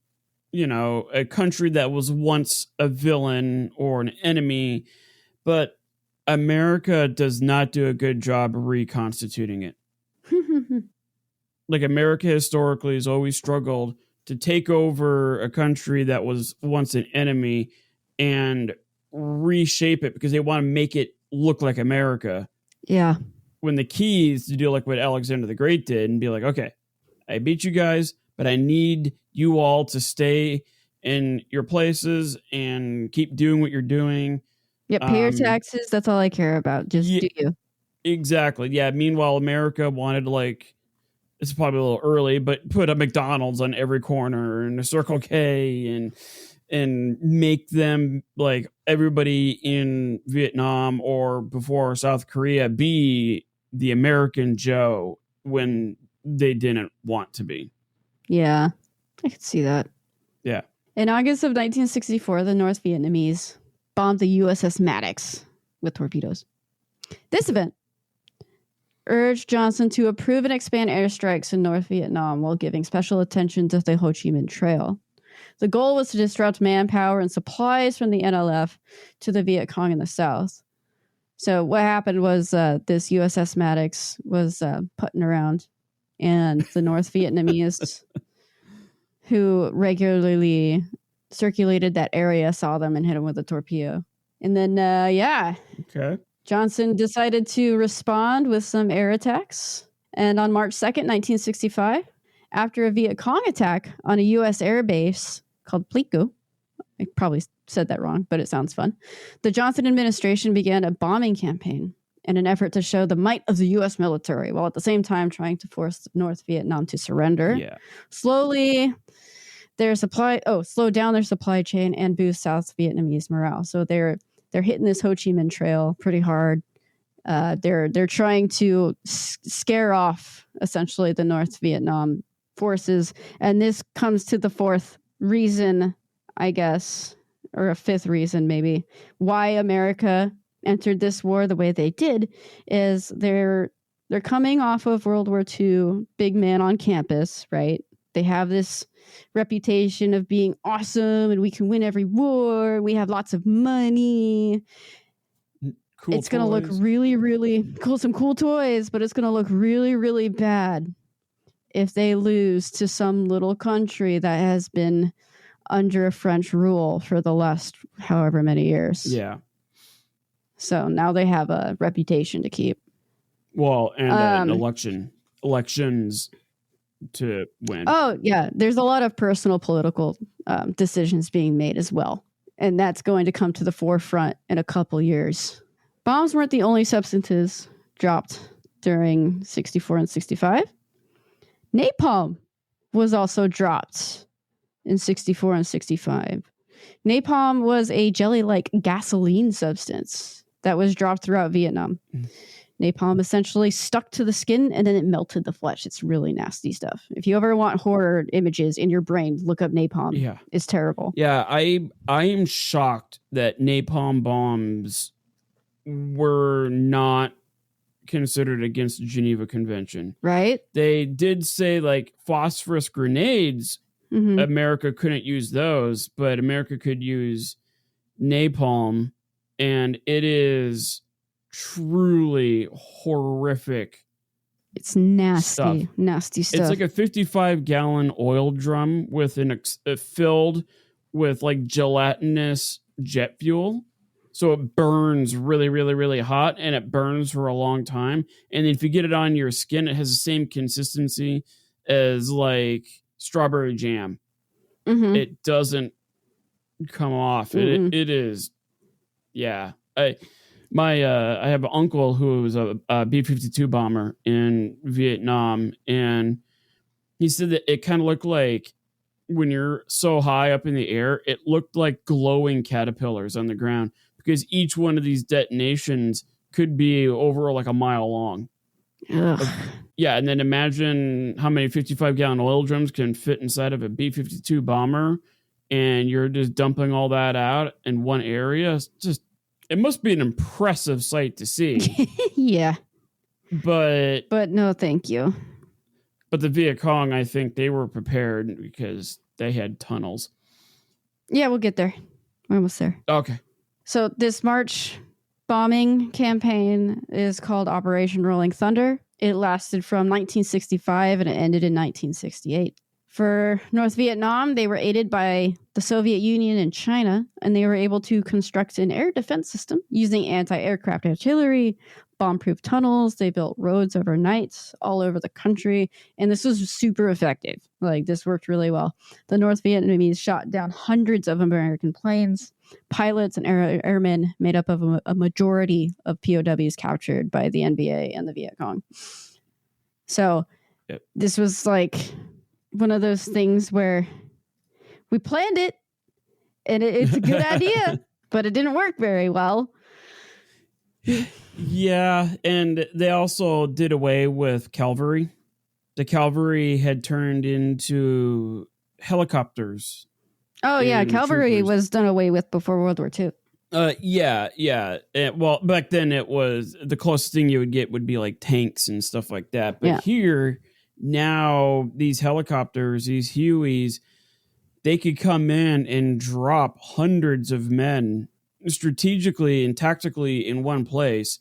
a country that was once a villain or an enemy, but America does not do a good job of reconstituting it. Like America historically has always struggled to take over a country that was once an enemy and reshape it because they want to make it look like America. Yeah. When the key is to do like what Alexander the Great did and be like, okay, I beat you guys, but I need you all to stay in your places and keep doing what you're doing. Yeah, pay your taxes. That's all I care about. Just do you. Exactly. Yeah. Meanwhile, America wanted to like, it's probably a little early, but put a McDonald's on every corner and a Circle K and make them like everybody in Vietnam or before South Korea be the American Joe when they didn't want to be. Yeah, I could see that. Yeah. In August of 1964, the North Vietnamese bombed the USS Maddox with torpedoes. This event urged Johnson to approve and expand airstrikes in North Vietnam while giving special attention to the Ho Chi Minh Trail. The goal was to disrupt manpower and supplies from the NLF to the Viet Cong in the south. So what happened was this USS Maddox was putting around, and the North Vietnamese who regularly circulated that area saw them and hit them with a torpedo. And then, Okay. Johnson decided to respond with some air attacks. And on March 2nd, 1965, after a Viet Cong attack on a U.S. air base called Pleiku, I probably said that wrong, but it sounds fun, the Johnson administration began a bombing campaign in an effort to show the might of the U.S. military, while at the same time trying to force North Vietnam to surrender. Yeah. Slow down their supply chain and boost South Vietnamese morale. So they're hitting this Ho Chi Minh Trail pretty hard. They're trying to scare off essentially the North Vietnam forces, and this comes to the fourth reason, I guess, or a fifth reason maybe, why America entered this war the way they did. Is they're coming off of World War II, big man on campus, right? They have this reputation of being awesome and we can win every war. We have lots of money. Cool. It's going to look really, really cool. Some cool toys, but it's going to look really, really bad if they lose to some little country that has been under a French rule for the last however many years. Yeah. So now they have a reputation to keep. Well, and elections to win. Oh, yeah. There's a lot of personal political decisions being made as well. And that's going to come to the forefront in a couple years. Bombs weren't the only substances dropped during 64 and 65. Napalm was also dropped in 64 and 65. Napalm was a jelly-like gasoline substance that was dropped throughout Vietnam. Napalm essentially stuck to the skin and then it melted the flesh. It's really nasty stuff. If you ever want horror images in your brain, look up napalm. Yeah. It's terrible. Yeah, I am shocked that napalm bombs were not considered against the Geneva Convention. Right? They did say like phosphorus grenades, America couldn't use those, but America could use napalm, and it is truly horrific. It's nasty, stuff. Nasty stuff. It's like a 55-gallon oil drum with filled with like gelatinous jet fuel. So it burns really, really, really hot, and it burns for a long time. And if you get it on your skin, it has the same consistency as like strawberry jam. It doesn't come off. It is, yeah. I have an uncle who was a B-52 bomber in Vietnam, and he said that it kind of looked like when you're so high up in the air, it looked like glowing caterpillars on the ground because each one of these detonations could be over like a mile long. Yeah, and then imagine how many 55-gallon oil drums can fit inside of a B-52 bomber, and you're just dumping all that out in one area. It's just, it must be an impressive sight to see. Yeah. But no, thank you. But the Viet Cong, I think they were prepared because they had tunnels. Yeah, we'll get there. We're almost there. Okay. So this March bombing campaign is called Operation Rolling Thunder. It lasted from 1965 and it ended in 1968. For North Vietnam, they were aided by the Soviet Union and China, and they were able to construct an air defense system using anti-aircraft artillery, bomb-proof tunnels. They built roads overnight all over the country, and this was super effective. Like, this worked really well. The North Vietnamese shot down hundreds of American planes. Pilots and airmen made up of a majority of POWs captured by the NBA and the Viet Cong. So This was like one of those things where we planned it and it's a good idea, but it didn't work very well. Yeah, and they also did away with cavalry. The cavalry had turned into helicopters. Oh, yeah, cavalry was done away with before World War II. Yeah. Well, back then it was the closest thing you would get would be like tanks and stuff like that. But here, now these helicopters, these Hueys, they could come in and drop hundreds of men strategically and tactically in one place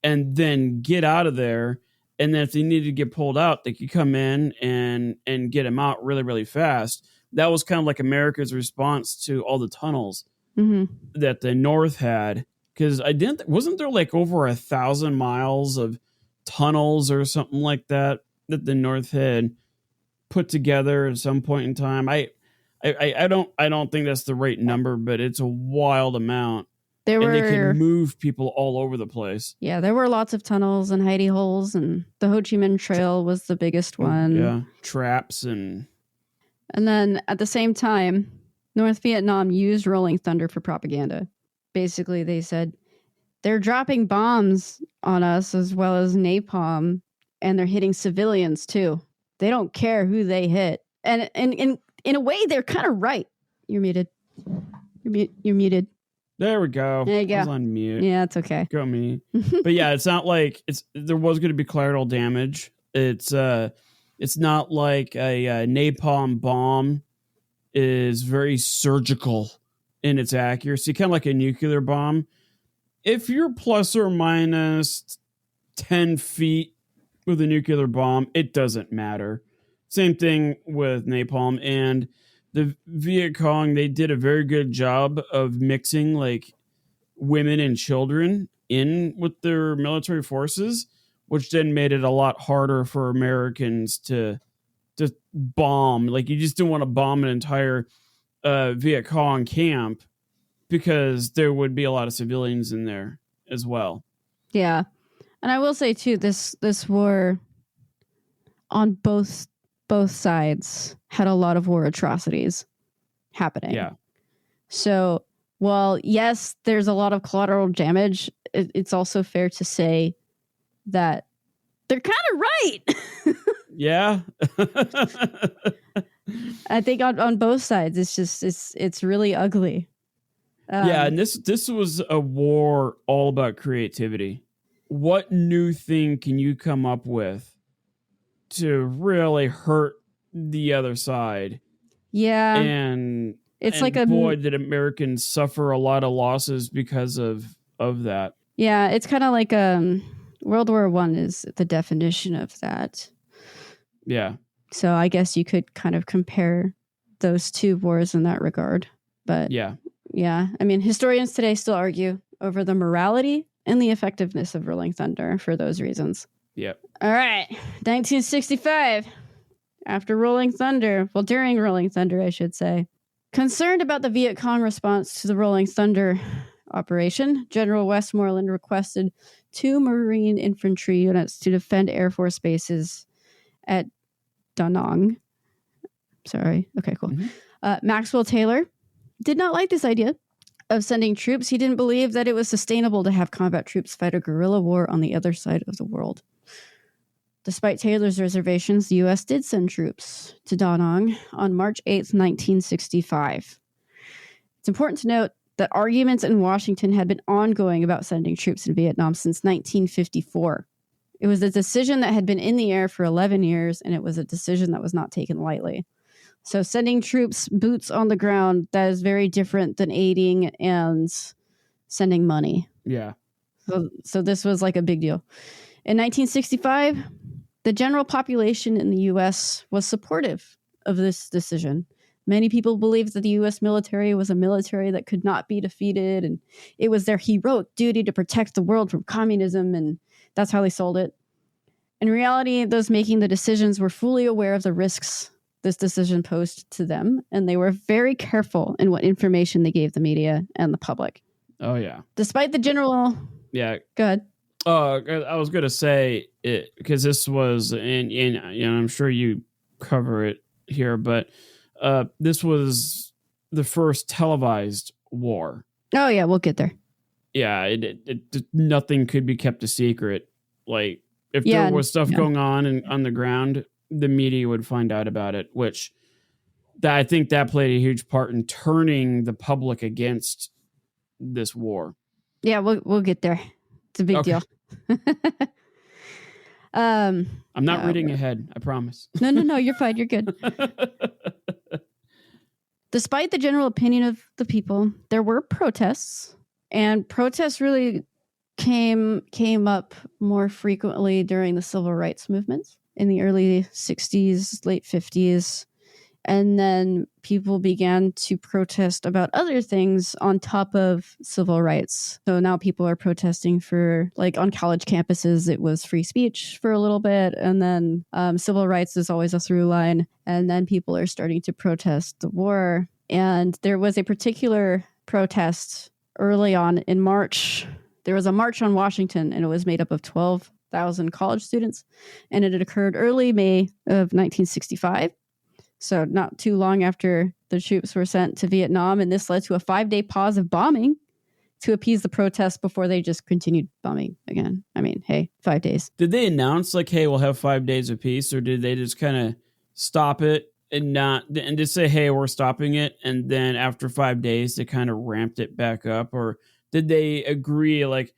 and then get out of there. And then if they needed to get pulled out, they could come in and get them out really, really fast. That was kind of like America's response to all the tunnels that the North had. Because wasn't there like over 1,000 miles of tunnels or something like that the North had put together at some point in time? I don't think that's the right number, but it's a wild amount. And they could move people all over the place. Yeah, there were lots of tunnels and hidey holes, and the Ho Chi Minh Trail was the biggest one. Yeah, traps and then at the same time, North Vietnam used Rolling Thunder for propaganda. Basically, they said they're dropping bombs on us as well as napalm, and they're hitting civilians too. They don't care who they hit, and in a way, they're kind of right. You're muted. You're muted. There we go. There you go. I was on mute. Yeah, it's okay. Go me. But yeah, it's not like there was going to be collateral damage. It's not like a napalm bomb is very surgical in its accuracy, kind of like a nuclear bomb. If you're plus or minus 10 feet with a nuclear bomb, it doesn't matter. Same thing with napalm. And the Viet Cong, they did a very good job of mixing like women and children in with their military forces, which then made it a lot harder for Americans to bomb. Like, you just didn't want to bomb an entire Viet Cong camp because there would be a lot of civilians in there as well. Yeah. And I will say too, this war on both sides had a lot of war atrocities happening. Yeah. So while, yes, there's a lot of collateral damage, it's also fair to say that they're kind of right. Yeah. I think on both sides, it's really ugly. Yeah, and this was a war all about creativity. What new thing can you come up with to really hurt the other side? Yeah. And it's boy, did Americans suffer a lot of losses because of that. Yeah, it's kind of like World War I is the definition of that. Yeah. So I guess you could kind of compare those two wars in that regard. But yeah, I mean, historians today still argue over the morality and the effectiveness of Rolling Thunder for those reasons. Yep. All right. 1965. After Rolling Thunder, well, during Rolling Thunder, I should say. Concerned about the Viet Cong response to the Rolling Thunder operation, General Westmoreland requested 2 Marine infantry units to defend Air Force bases at Da Nang. Sorry. Okay, cool. Maxwell Taylor did not like this idea of sending troops. He didn't believe that it was sustainable to have combat troops fight a guerrilla war on the other side of the world. Despite Taylor's reservations, the U.S. did send troops to Da Nang on March 8th, 1965. It's important to note that arguments in Washington had been ongoing about sending troops in Vietnam since 1954. It was a decision that had been in the air for 11 years, and it was a decision that was not taken lightly. So sending troops, boots on the ground, that is very different than aiding and sending money. Yeah. So this was like a big deal. In 1965, the general population in the U.S. was supportive of this decision. Many people believed that the U.S. military was a military that could not be defeated, and it was their heroic duty to protect the world from communism, and that's how they sold it. In reality, those making the decisions were fully aware of the risks this decision posed to them, and they were very careful in what information they gave the media and the public. Oh, yeah. Despite the general... Yeah. Go ahead. I was going to say, it because this was, and I'm sure you cover it here, but this was the first televised war. Oh, yeah, we'll get there. Yeah, nothing could be kept a secret. Like, if there was stuff going on the ground, the media would find out about it, which I think that played a huge part in turning the public against this war. Yeah, we'll get there. It's a big deal. I'm not reading ahead, I promise. No, you're fine. You're good. Despite the general opinion of the people, there were protests, and protests really came up more frequently during the civil rights movement in the early 60s, late 50s. And then people began to protest about other things on top of civil rights. So now people are protesting for, like, on college campuses, it was free speech for a little bit. And then civil rights is always a through line. And then people are starting to protest the war. And there was a particular protest early on in March. There was a march on Washington, and it was made up of 12,000 college students. And it had occurred early May of 1965. So not too long after the troops were sent to Vietnam, and this led to a 5-day pause of bombing to appease the protests before they just continued bombing again. I mean, hey, 5 days. Did they announce, like, hey, we'll have 5 days of peace, or did they just kind of stop it and just say, hey, we're stopping it, and then after 5 days they kind of ramped it back up? Or did they agree, like,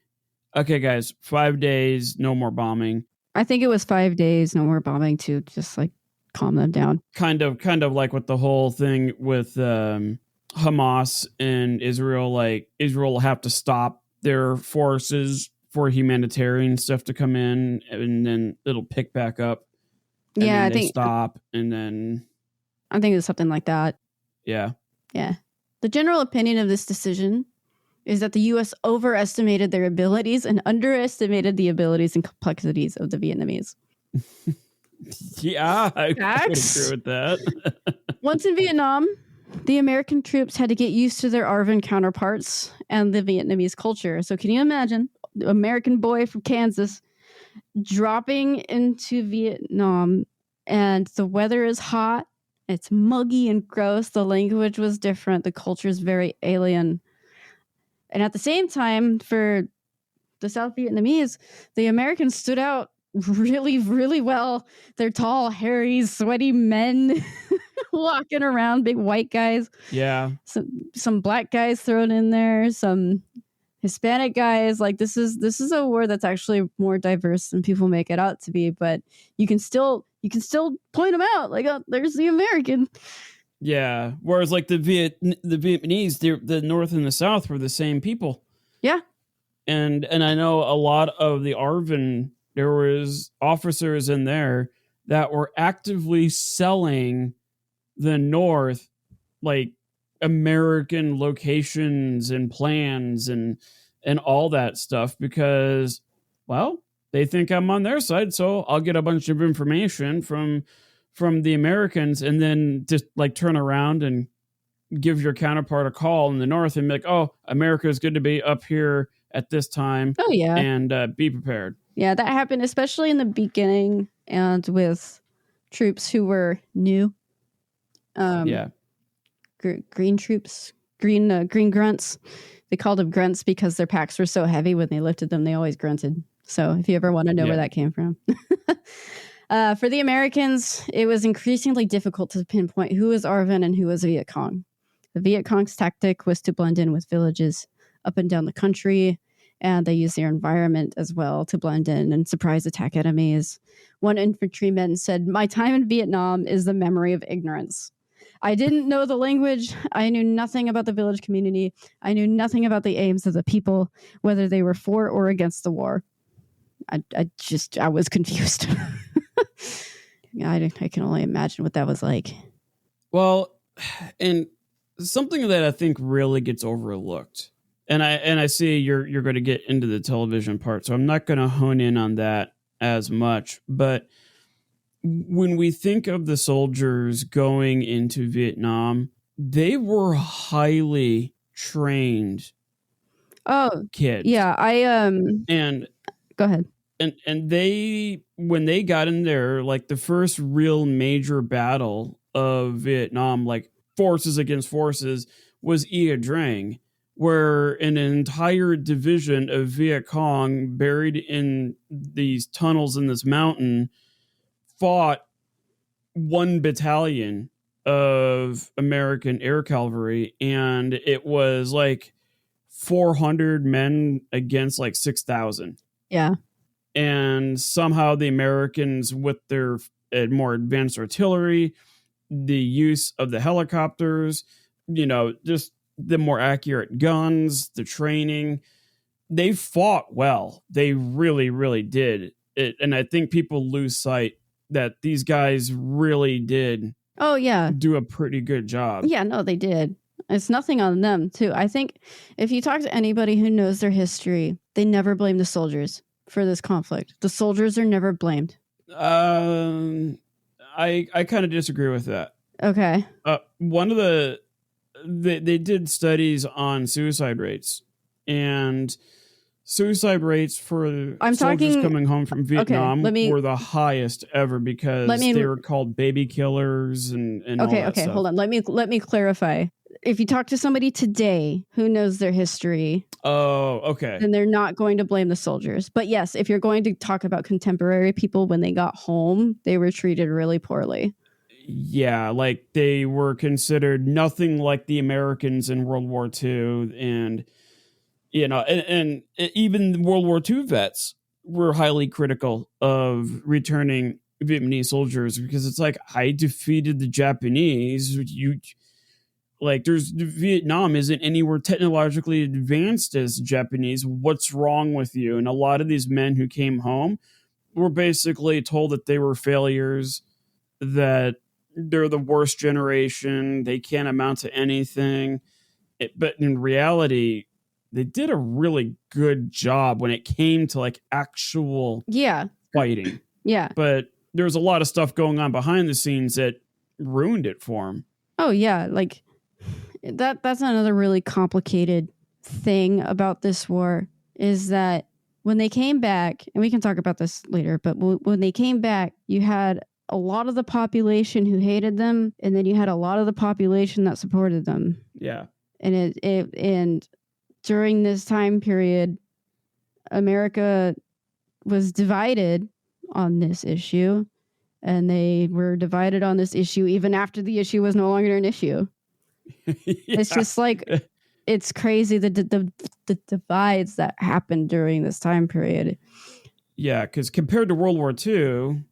okay, guys, 5 days, no more bombing? I think it was 5 days, no more bombing, to just, like, calm them down. Kind of like with the whole thing with Hamas and Israel. Like, Israel will have to stop their forces for humanitarian stuff to come in, and then it'll pick back up. Yeah, I think stop, and then I think it's something like that. Yeah. The general opinion of this decision is that the U.S. overestimated their abilities and underestimated the abilities and complexities of the Vietnamese. Yeah, I would agree with that. Once in Vietnam, the American troops had to get used to their ARVN counterparts and the Vietnamese culture. So can you imagine the American boy from Kansas dropping into Vietnam, and the weather is hot, it's muggy and gross, the language was different, the culture is very alien. And at the same time, for the South Vietnamese, the Americans stood out really, really well. They're tall, hairy, sweaty men walking around, big white guys. Yeah. Some black guys thrown in there, some Hispanic guys. Like, this is a war that's actually more diverse than people make it out to be, but you can still point them out. Like, oh, there's the American. Yeah. Whereas, like, the Vietnamese, the North and the South were the same people. Yeah. And I know a lot of the ARVN, there was officers in there that were actively selling the North, like, American locations and plans and all that stuff, because, well, they think I'm on their side, so I'll get a bunch of information from the Americans, and then just, like, turn around and give your counterpart a call in the North and be like, oh, America is good to be up here at this time. Oh, yeah. And be prepared. Yeah, that happened especially in the beginning, and with troops who were new. Green troops, green grunts. They called them grunts because their packs were so heavy. When they lifted them, they always grunted. So if you ever want to know where that came from. For the Americans, it was increasingly difficult to pinpoint who was ARVN and who was Viet Cong. The Viet Cong's tactic was to blend in with villages up and down the country, and they used their environment as well to blend in and surprise attack enemies. One infantryman said, "My time in Vietnam is the memory of ignorance. I didn't know the language. I knew nothing about the village community. I knew nothing about the aims of the people, whether they were for or against the war." I was confused. I can only imagine what that was like. Well, and something that I think really gets overlooked, and I see you're going to get into the television part, so I'm not going to hone in on that as much. But when we think of the soldiers going into Vietnam, they were highly trained Oh, kids, yeah. I and Go ahead. and they when they got in there, like the first real major battle of Vietnam, like forces against forces, was Ia Drang, where an entire division of Viet Cong buried in these tunnels in this mountain fought one battalion of American air cavalry, and it was like 400 men against like 6,000. Yeah. And somehow the Americans, with their more advanced artillery, the use of the helicopters, just the more accurate guns, the training, they fought well. They really, really did. And I think people lose sight that these guys really did Oh, yeah. do a pretty good job. Yeah, no, they did. It's nothing on them, too. I think if you talk to anybody who knows their history, they never blame the soldiers for this conflict. The soldiers are never blamed. I kind of disagree with that. Okay. One of they did studies on suicide rates, and suicide rates for soldiers coming home from Vietnam were the highest ever because they were called baby killers and all that stuff. Hold on. Let me clarify. If you talk to somebody today who knows their history, then they're not going to blame the soldiers. But yes, if you're going to talk about contemporary people, when they got home, they were treated really poorly. Yeah, like they were considered nothing like the Americans in World War II, and and even World War II vets were highly critical of returning Vietnamese soldiers because it's like, I defeated the Japanese. Vietnam isn't anywhere technologically advanced as Japanese. What's wrong with you? And a lot of these men who came home were basically told that they were failures, that they're the worst generation, they can't amount to anything. But in reality, they did a really good job when it came to like actual fighting. Yeah. But there's a lot of stuff going on behind the scenes that ruined it for them. Oh yeah, like that's another really complicated thing about this war is that when they came back, and we can talk about this later, but when they came back, you had a lot of the population who hated them, and then you had a lot of the population that supported them. Yeah. And during this time period, America was divided on this issue, and they were divided on this issue even after the issue was no longer an issue. Yeah. It's just like, it's crazy the divides that happened during this time period. Yeah, because compared to World War II,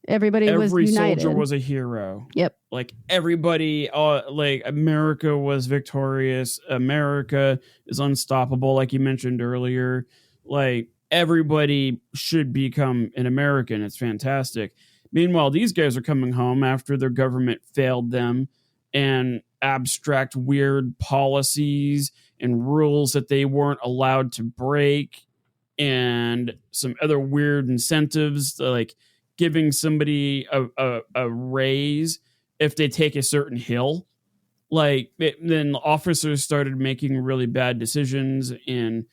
every was united. Soldier was a hero. Yep. Like everybody, like America was victorious. America is unstoppable, like you mentioned earlier. Like everybody should become an American. It's fantastic. Meanwhile, these guys are coming home after their government failed them, and abstract weird policies and rules that they weren't allowed to break, and some other weird incentives, like giving somebody a raise if they take a certain hill. Then officers started making really bad decisions, and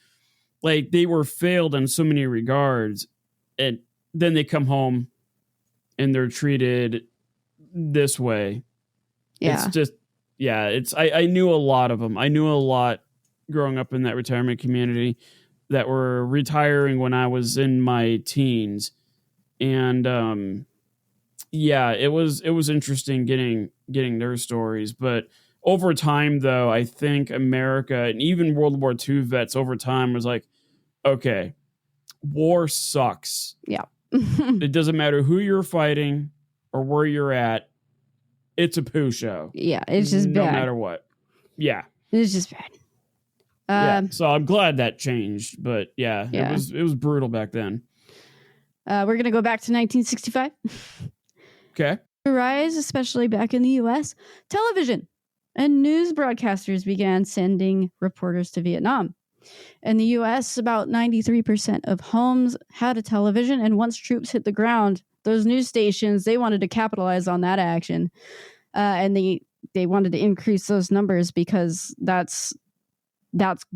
like they were failed in so many regards. And then they come home and they're treated this way. Yeah. It's just, I knew a lot of them. I knew a lot growing up in that retirement community that were retiring when I was in my teens. And it was interesting getting their stories. But over time, though, I think America and even World War II vets over time was like, okay, war sucks. Yeah. It doesn't matter who you're fighting or where you're at. It's a poo show. Yeah, it's just no bad. No matter what. Yeah. It's just bad. So I'm glad that changed. But it was brutal back then. We're going to go back to 1965. Okay. rise, especially back in the US, television and news broadcasters began sending reporters to Vietnam. In the US, about 93% of homes had a television, and once troops hit the ground, those news stations, they wanted to capitalize on that action. And they wanted to increase those numbers because that's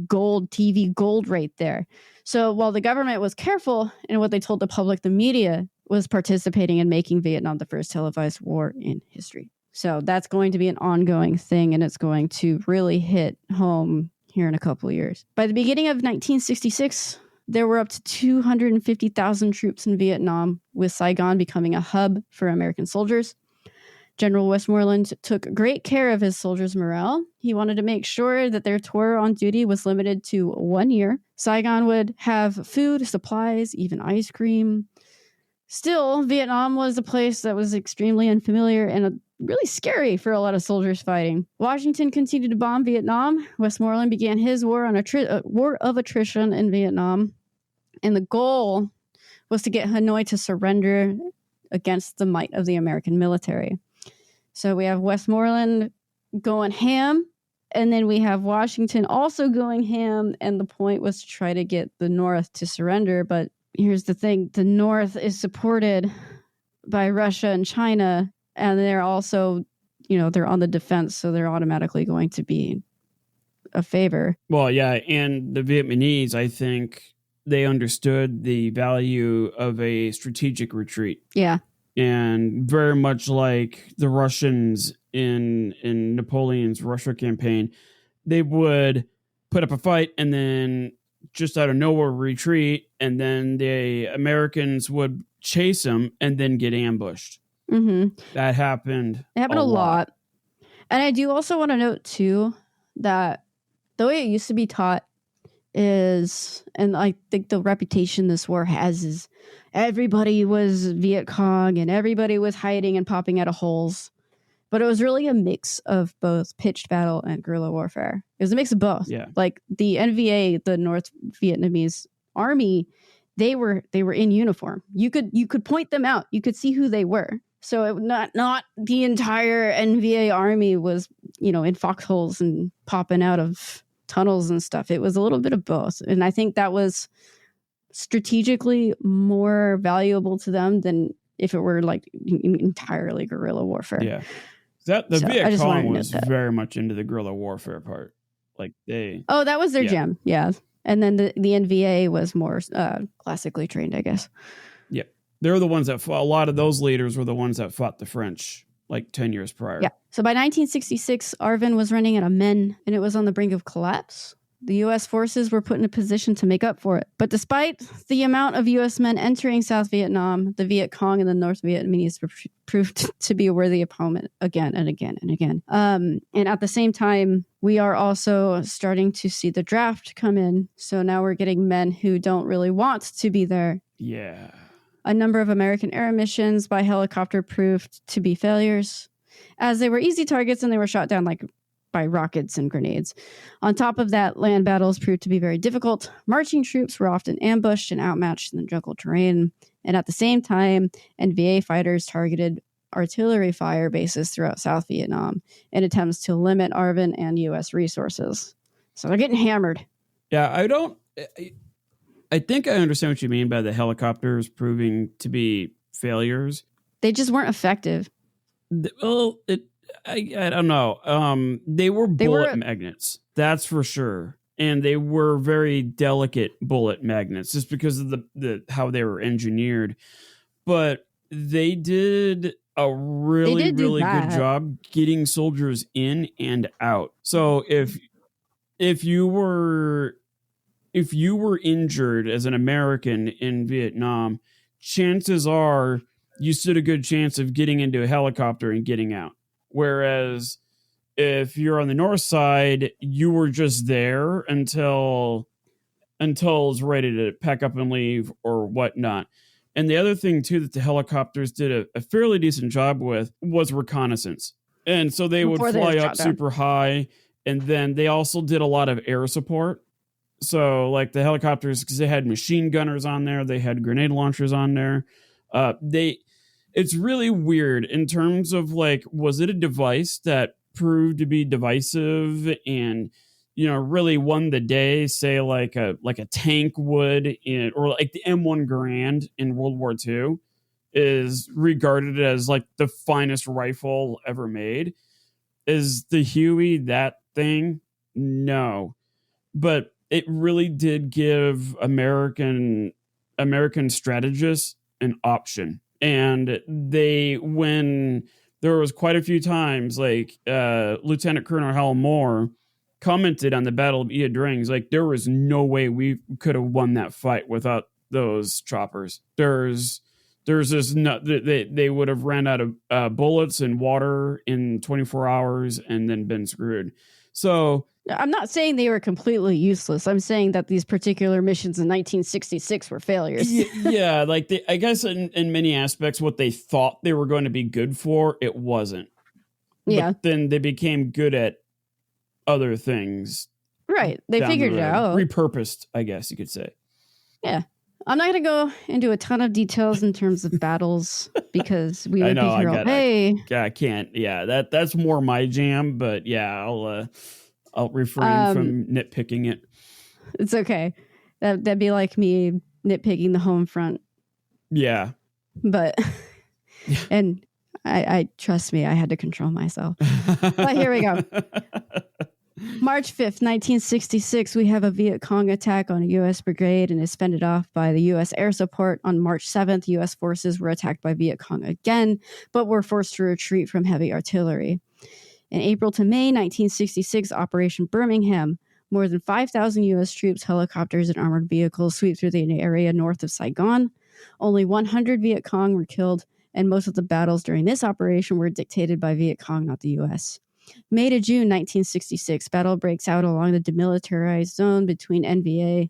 gold, TV gold right there. So while the government was careful in what they told the public, the media was participating in making Vietnam the first televised war in history. So that's going to be an ongoing thing, and it's going to really hit home here in a couple of years. By the beginning of 1966, there were up to 250,000 troops in Vietnam, with Saigon becoming a hub for American soldiers. General Westmoreland took great care of his soldiers' morale. He wanted to make sure that their tour on duty was limited to 1 year. Saigon would have food, supplies, even ice cream. Still, Vietnam was a place that was extremely unfamiliar and really scary for a lot of soldiers fighting. Washington continued to bomb Vietnam. Westmoreland began his war of attrition in Vietnam. And the goal was to get Hanoi to surrender against the might of the American military. So we have Westmoreland going ham, and then we have Washington also going ham, and the point was to try to get the North to surrender. But here's the thing. The North is supported by Russia and China, and they're also, they're on the defense, so they're automatically going to be a favor. Well, yeah, and the Vietnamese, I think they understood the value of a strategic retreat. Yeah. And very much like the Russians in Napoleon's Russia campaign, they would put up a fight and then just out of nowhere retreat, and then the Americans would chase them and then get ambushed. Mm-hmm. That happened. It happened a lot. And I do also want to note, too, that the way it used to be taught is, and I think the reputation this war has is, everybody was Viet Cong and everybody was hiding and popping out of holes. But it was really a mix of both pitched battle and guerrilla warfare. It was a mix of both. Yeah. Like the NVA, the North Vietnamese army, they were in uniform. You could point them out. You could see who they were. So it not the entire NVA army was, in foxholes and popping out of tunnels and stuff. It was a little bit of both. And I think that was strategically more valuable to them than if it were like entirely guerrilla warfare. Yeah. The Viet Cong was very much into the guerrilla warfare part. Like that was their jam. Yeah. And then the NVA was more classically trained, I guess. Yeah. They were the ones that fought. A lot of those leaders were the ones that fought the French like 10 years prior. Yeah. So by 1966, ARVN was running out of men, and it was on the brink of collapse. The U.S. forces were put in a position to make up for it. But despite the amount of U.S. men entering South Vietnam, the Viet Cong and the North Vietnamese proved to be a worthy opponent again and again and again. And at the same time, we are also starting to see the draft come in. So now we're getting men who don't really want to be there. Yeah. A number of American air missions by helicopter proved to be failures, as they were easy targets and they were shot down by rockets and grenades. On top of that, land battles proved to be very difficult. Marching troops were often ambushed and outmatched in the jungle terrain. And at the same time, NVA fighters targeted artillery fire bases throughout South Vietnam in attempts to limit ARVN and U.S. resources. So they're getting hammered. Yeah, I think I understand what you mean by the helicopters proving to be failures. They just weren't effective. Well, I don't know. They were bullet magnets, that's for sure, and they were very delicate bullet magnets, just because of the how they were engineered. But they did a really good job getting soldiers in and out. So if you were injured as an American in Vietnam, chances are you stood a good chance of getting into a helicopter and getting out. Whereas if you're on the north side, you were just there until it's ready to pack up and leave or whatnot. And the other thing, too, that the helicopters did a fairly decent job with was reconnaissance. And so they would fly up super high, and then they also did a lot of air support. So like the helicopters, because they had machine gunners on there, they had grenade launchers on there. it's really weird in terms of like, was it a device that proved to be divisive and really won the day, say like a tank would in, or like the M1 Garand in World War II is regarded as like the finest rifle ever made. Is the Huey that thing? No, but it really did give American strategists an option. And when there was quite a few times, like Lieutenant Colonel Hal Moore commented on the Battle of Ia Drings, like there was no way we could have won that fight without those choppers. There's just no, they would have ran out of bullets and water in 24 hours and then been screwed. So I'm not saying they were completely useless. I'm saying that these particular missions in 1966 were failures. Yeah, like I guess in many aspects, what they thought they were going to be good for, it wasn't. Yeah. But then they became good at other things. Right. They figured it out. Repurposed, I guess you could say. Yeah. I'm not going to go into a ton of details in terms of battles because we would be here all day. I can't. Yeah, that's more my jam. But yeah, I'll refrain from nitpicking it. It's okay. That'd be like me nitpicking the home front. Yeah. But, and I trust me, I had to control myself. But here we go. March 5th, 1966, we have a Viet Cong attack on a U.S. brigade and is fended off by the U.S. air support. On March 7th, U.S. forces were attacked by Viet Cong again, but were forced to retreat from heavy artillery. In April to May 1966, Operation Birmingham, more than 5,000 U.S. troops, helicopters, and armored vehicles sweep through the area north of Saigon. Only 100 Viet Cong were killed, and most of the battles during this operation were dictated by Viet Cong, not the U.S. May to June 1966, battle breaks out along the demilitarized zone between NVA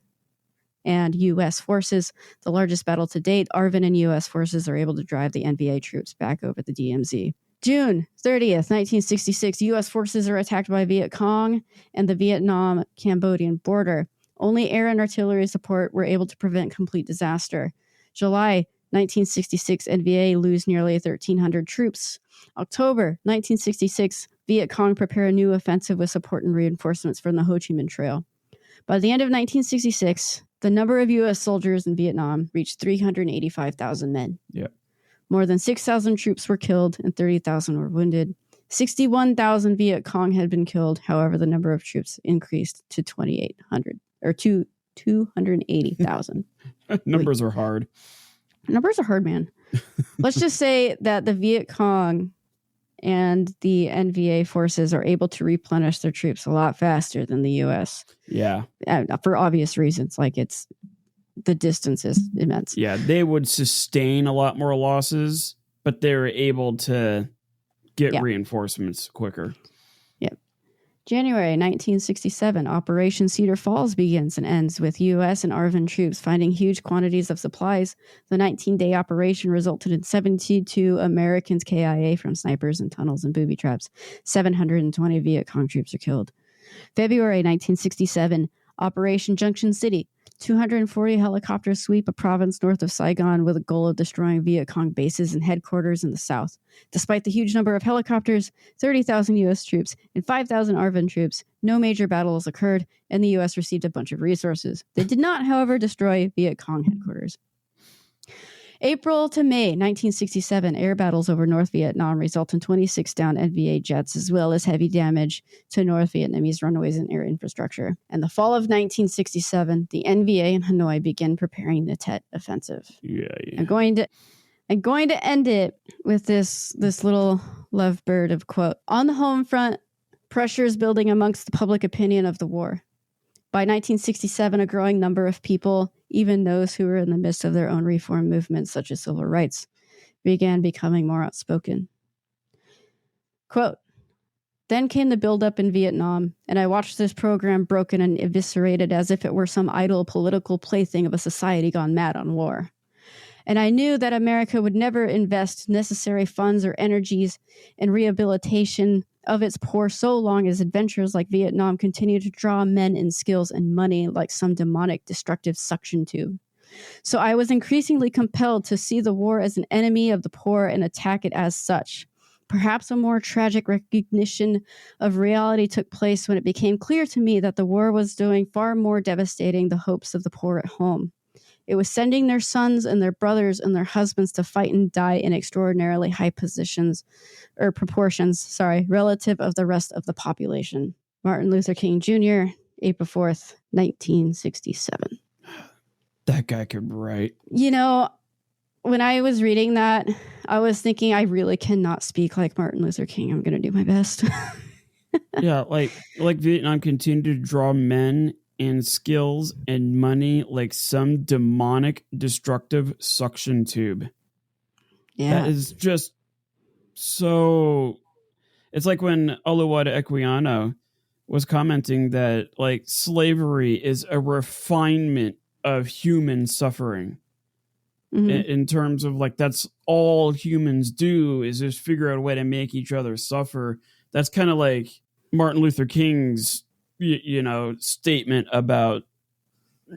and U.S. forces. The largest battle to date, ARVN and U.S. forces are able to drive the NVA troops back over the DMZ. June 30th, 1966, U.S. forces are attacked by Viet Cong and the Vietnam-Cambodian border. Only air and artillery support were able to prevent complete disaster. July 1966, NVA lose nearly 1,300 troops. October 1966, Viet Cong prepare a new offensive with support and reinforcements from the Ho Chi Minh Trail. By the end of 1966, the number of U.S. soldiers in Vietnam reached 385,000 men. Yep. More than 6,000 troops were killed and 30,000 were wounded. 61,000 Viet Cong had been killed. However, the number of troops increased to 2,800 or to 280,000. Numbers are hard. Numbers are hard, man. Let's just say that the Viet Cong and the NVA forces are able to replenish their troops a lot faster than the U.S. Yeah. For obvious reasons, like the distance is immense. Yeah, they would sustain a lot more losses, but they were able to get reinforcements quicker. Yep. January 1967, Operation Cedar Falls begins and ends with U.S. and ARVN troops finding huge quantities of supplies. The 19-day operation resulted in 72 Americans KIA from snipers and tunnels and booby traps. 720 Viet Cong troops are killed. February 1967, Operation Junction City. 240 helicopters sweep a province north of Saigon with a goal of destroying Viet Cong bases and headquarters in the south. Despite the huge number of helicopters, 30,000 U.S. troops, and 5,000 ARVN troops, no major battles occurred, and the U.S. received a bunch of resources. They did not, however, destroy Viet Cong headquarters. April to May 1967, air battles over North Vietnam result in 26 downed NVA jets, as well as heavy damage to North Vietnamese runways and air infrastructure. And the fall of 1967, the NVA in Hanoi began preparing the Tet offensive. Yeah. I'm going to end it with this little lovebird of quote. On the home front, pressure is building amongst the public opinion of the war. By 1967, a growing number of people, even those who were in the midst of their own reform movements, such as civil rights, began becoming more outspoken. Quote, then came the buildup in Vietnam, and I watched this program broken and eviscerated as if it were some idle political plaything of a society gone mad on war. And I knew that America would never invest necessary funds or energies in rehabilitation of its poor so long as adventures like Vietnam continue to draw men and skills and money like some demonic destructive suction tube. So I was increasingly compelled to see the war as an enemy of the poor and attack it as such. Perhaps a more tragic recognition of reality took place when it became clear to me that the war was doing far more devastating the hopes of the poor at home. It was sending their sons and their brothers and their husbands to fight and die in extraordinarily high proportions, relative of the rest of the population. Martin Luther King Jr., April 4th, 1967. That guy could write. You know, when I was reading that, I was thinking, I really cannot speak like Martin Luther King. I'm going to do my best. Yeah, like Vietnam continued to draw men and skills and money like some demonic, destructive suction tube. Yeah. That is just so... It's like when Oluwada Equiano was commenting that like slavery is a refinement of human suffering. In terms of like, that's all humans do is just figure out a way to make each other suffer. That's kind of like Martin Luther King's, statement about,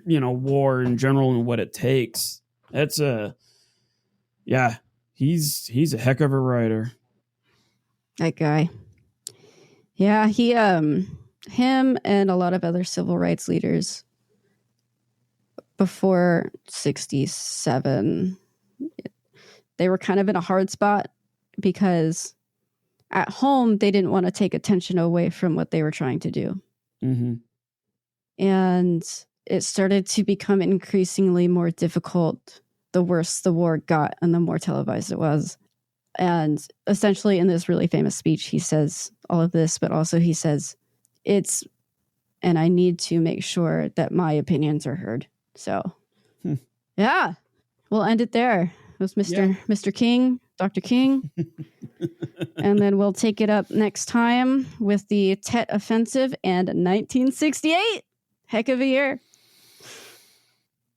war in general and what it takes. That's he's a heck of a writer. That guy. Yeah, him and a lot of other civil rights leaders before 67, they were kind of in a hard spot because at home, they didn't want to take attention away from what they were trying to do. Mm-hmm. And it started to become increasingly more difficult the worse the war got and the more televised it was. And essentially in this really famous speech, he says all of this, but also he says, and I need to make sure that my opinions are heard. So, yeah, we'll end it there. It was Mr. King, Dr. King. And then we'll take it up next time with the Tet Offensive and 1968. Heck of a year.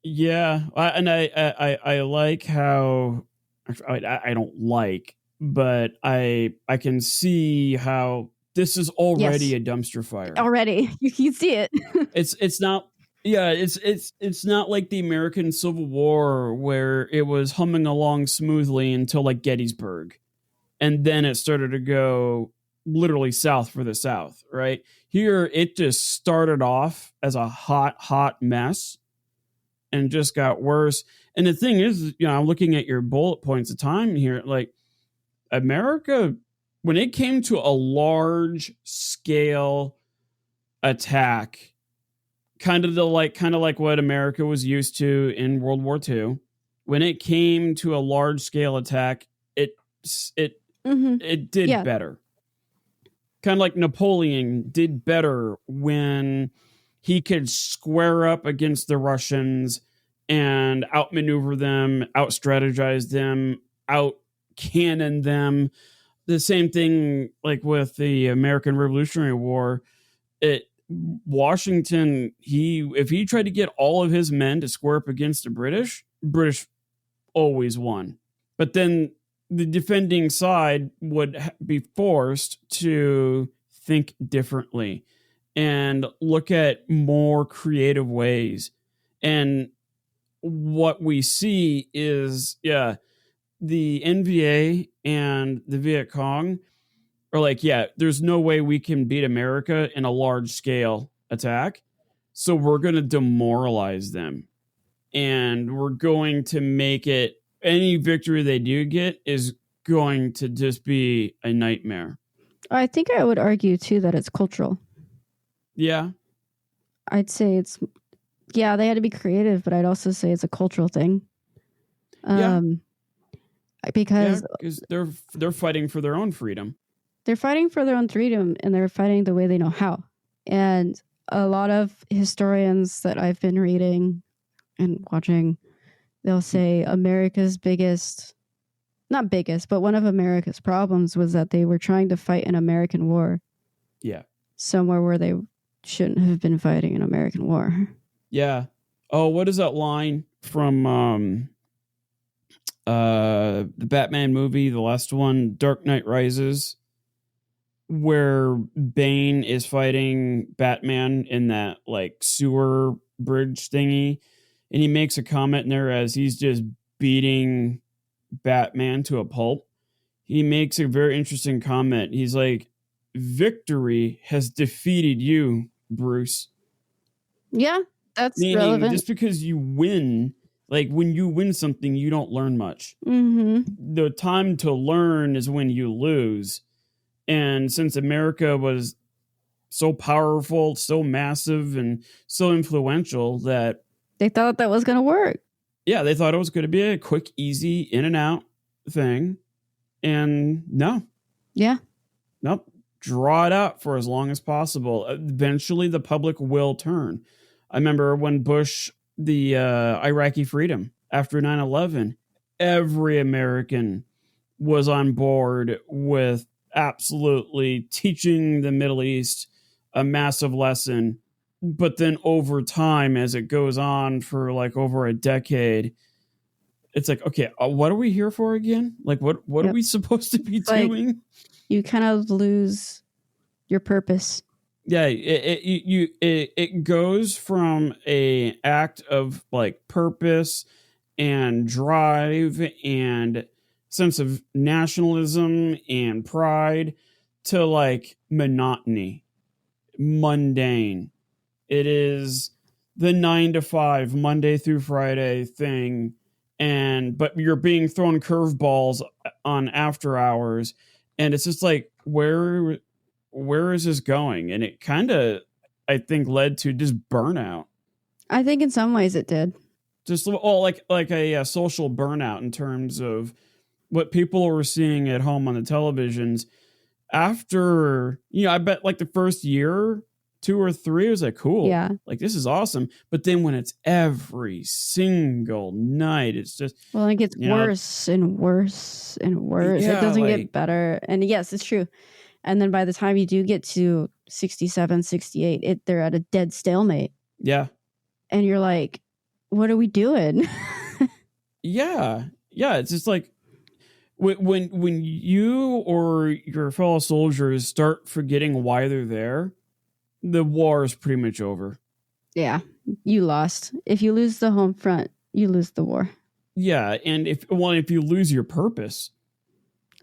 Yeah, I like how... I don't like, but I can see how this is already a dumpster fire. Already, you can see it. It's not. Yeah, it's not like the American Civil War where it was humming along smoothly until like Gettysburg, and then it started to go literally south for the South. Right here, it just started off as a hot mess, and just got worse. And the thing is, I'm looking at your bullet points of time here. Like America, when it came to a large scale attack, kind of like what America was used to in World War II, when it came to a large scale attack, it did better. Kind of like Napoleon did better when he could square up against the Russians and outmaneuver them, out-strategize them, out-cannon them. The same thing like with the American Revolutionary War. Washington, if he tried to get all of his men to square up against the British always won. But then the defending side would be forced to think differently and look at more creative ways. And what we see is, the NVA and the Viet Cong are like, there's no way we can beat America in a large scale attack. So we're going to demoralize them. And we're going to make it, any victory they do get is going to just be a nightmare. I think I would argue too that it's cultural. Yeah. I'd say it's, they had to be creative, but I'd also say it's a cultural thing. Because they're fighting for their own freedom. They're fighting for their own freedom, and they're fighting the way they know how. And a lot of historians that I've been reading and watching, they'll say America's not biggest, but one of America's problems was that they were trying to fight an American war. Yeah. Somewhere where they shouldn't have been fighting an American war. Yeah. Oh, what is that line from the Batman movie, the last one, Dark Knight Rises, where Bane is fighting Batman in that like sewer bridge thingy, and he makes a comment in there as he's just beating Batman to a pulp. He makes a very interesting comment. He's like, "Victory has defeated you, Bruce." Yeah, that's Meaning, relevant. just because you win, like when you win something, you don't learn much. Mm-hmm. The time to learn is when you lose. And since America was so powerful, so massive, and so influential that They thought that was going to work. yeah, they thought it was going to be a quick, easy in and out thing. And no, Yeah. nope. Draw it out for as long as possible. Eventually, the public will turn. I remember when Bush, the Iraqi freedom after 9/11, every American was on board with absolutely teaching the Middle East a massive lesson. But then over time, as it goes on for like over a decade, it's like, okay, what are we here for again? Like, what are we supposed to be doing? Like, you kind of lose your purpose. Yeah, it goes from a act of like purpose and drive and sense of nationalism and pride to like monotony, mundane. It is the 9 to 5 Monday through Friday thing, and but you're being thrown curveballs on after hours, and it's just like where is this going? And it kind of, I think, led to just burnout. I think in some ways it did. Just like a social burnout in terms of what people were seeing at home on the televisions. After, I bet like the first year, 2 or 3, it was like, cool. Yeah. Like, this is awesome. But then when it's every single night, it's just... Well, it gets worse and worse and worse. Yeah, it doesn't get better. And yes, it's true. And then by the time you do get to 67, 68, they're at a dead stalemate. Yeah. And you're like, what are we doing? Yeah. It's just like when you or your fellow soldiers start forgetting why they're there, the war is pretty much over. Yeah. You lost. If you lose the home front, you lose the war. Yeah. And if you lose your purpose.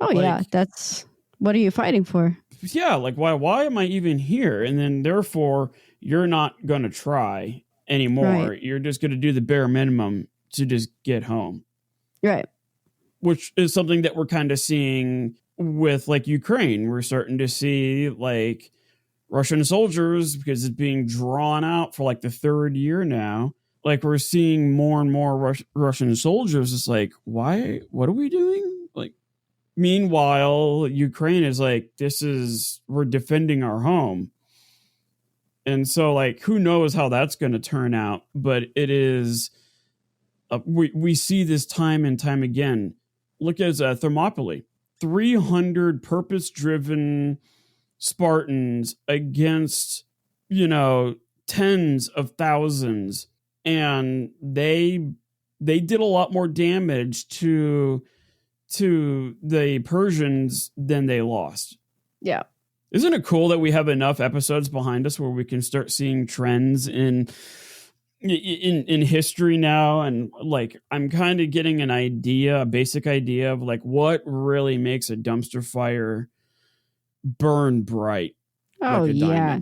Oh, yeah. That's... What are you fighting for? Yeah, like why am I even here? And then therefore you're not going to try anymore. Right. You're just going to do the bare minimum to just get home. Right. Which is something that we're kind of seeing with like Ukraine. We're starting to see like Russian soldiers, because it's being drawn out for like the 3rd year now. Like we're seeing more and more Russian soldiers. It's like, why? What are we doing? Like, meanwhile, Ukraine is like, we're defending our home. And so like, who knows how that's going to turn out, but it is, we see this time and time again. Look at Thermopylae, 300 purpose-driven Spartans against, tens of thousands. And they did a lot more damage to the Persians than they lost. Yeah. Isn't it cool that we have enough episodes behind us where we can start seeing trends in history now? And like, I'm kind of getting a basic idea of like what really makes a dumpster fire burn bright. Oh, like a yeah.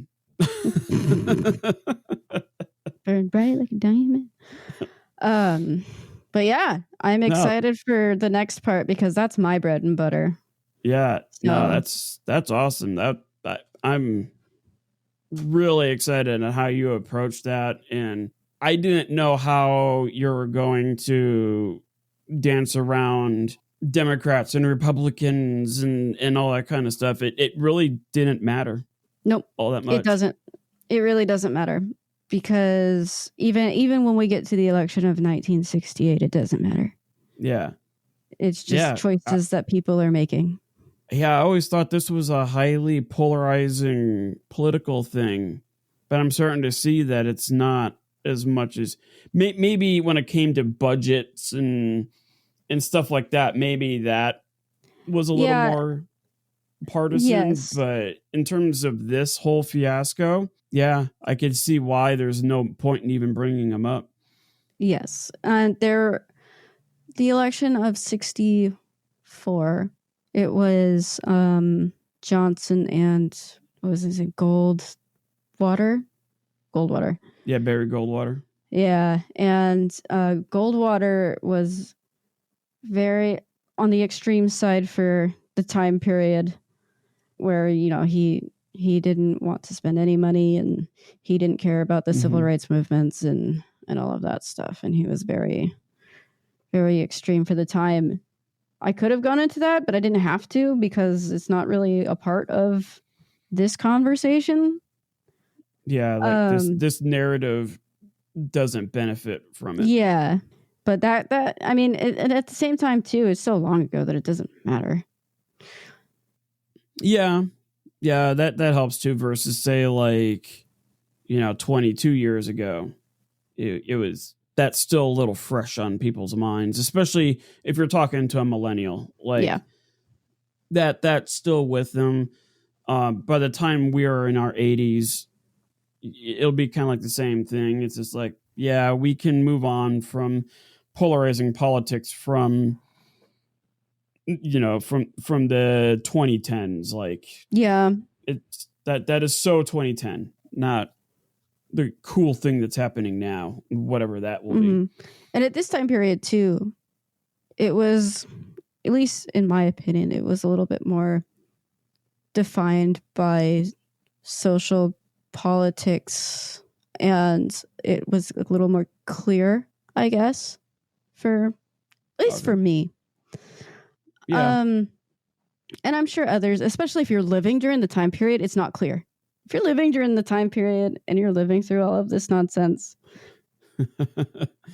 Burn bright like a diamond. But yeah, I'm excited for the next part because that's my bread and butter. Yeah, no, that's awesome. That I'm really excited on how you approach that, and I didn't know how you were going to dance around Democrats and Republicans and all that kind of stuff. It really didn't matter. Nope, all that much. It doesn't. It really doesn't matter. Because even when we get to the election of 1968, it doesn't matter. Yeah. It's just choices that people are making. Yeah, I always thought this was a highly polarizing political thing, but I'm starting to see that it's not as much as maybe when it came to budgets and stuff like that. Maybe that was a little more partisan, but in terms of this whole fiasco, yeah, I could see why there's no point in even bringing them up. Yes. And the election of 64, it was Johnson and what was his name? Goldwater. Yeah, Barry Goldwater. Yeah. And Goldwater was very on the extreme side for the time period where, he didn't want to spend any money, and he didn't care about the civil rights movements and all of that stuff. And he was very, very extreme for the time. I could have gone into that, but I didn't have to because it's not really a part of this conversation. Yeah, like this narrative doesn't benefit from it. Yeah. But that I mean, and at the same time too, it's so long ago that it doesn't matter. Yeah. Yeah, that helps too, versus say 22 years ago. It was, that's still a little fresh on people's minds, especially if you're talking to a millennial. That's still with them. By the time we are in our 80s, it'll be kind of like the same thing. It's just like, yeah, we can move on from polarizing politics from the 2010s. Yeah. It's that is so 2010, not the cool thing that's happening now, whatever that will be. And at this time period too, it was, at least in my opinion, it was a little bit more defined by social politics, and it was a little more clear, I guess, for at least for me. Yeah. And I'm sure others, especially if you're living during the time period, it's not clear. If you're living during the time period and you're living through all of this nonsense,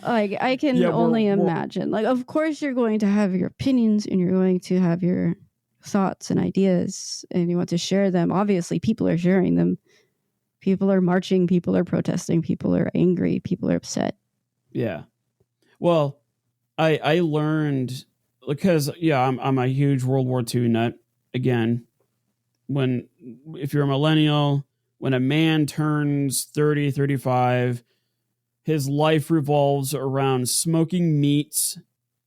I can only imagine. Of course, you're going to have your opinions and you're going to have your thoughts and ideas, and you want to share them. Obviously, people are sharing them. People are marching. People are protesting. People are angry. People are upset. Yeah. Well, I learned, because I'm a huge World War II nut. Again, if you're a millennial, when a man turns 30, 35, his life revolves around smoking meats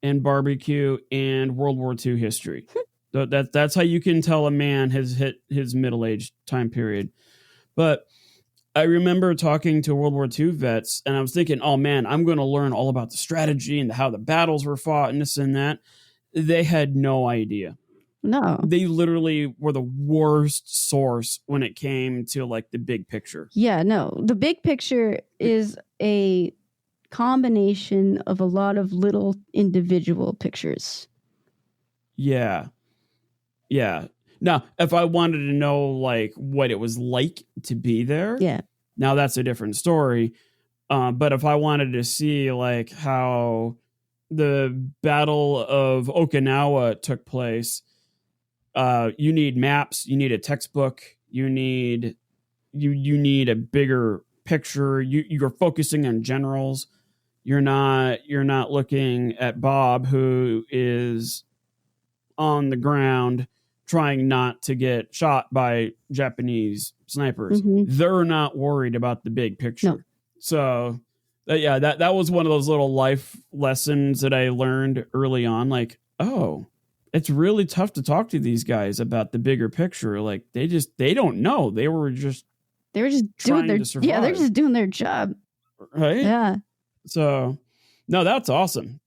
and barbecue and World War II history. That's how you can tell a man has hit his middle-aged time period. But I remember talking to World War II vets, and I was thinking, oh man, I'm going to learn all about the strategy and how the battles were fought and this and that. They had no idea. No. They literally were the worst source when it came to the big picture. Yeah, no. The big picture is a combination of a lot of little individual pictures. Yeah. Yeah. Now, if I wanted to know what it was like to be there, yeah, now that's a different story. But if I wanted to see how the Battle of Okinawa took place, you need maps, you need a textbook, you need a bigger picture. You're focusing on generals. You're not looking at Bob, who is on the ground trying not to get shot by Japanese snipers. They're not worried about the big picture. No. So that was one of those little life lessons that I learned early on. Oh, it's really tough to talk to these guys about the bigger picture. They don't know. They were just doing their job. Yeah, they're just doing their job. Right? Yeah. So, no, that's awesome.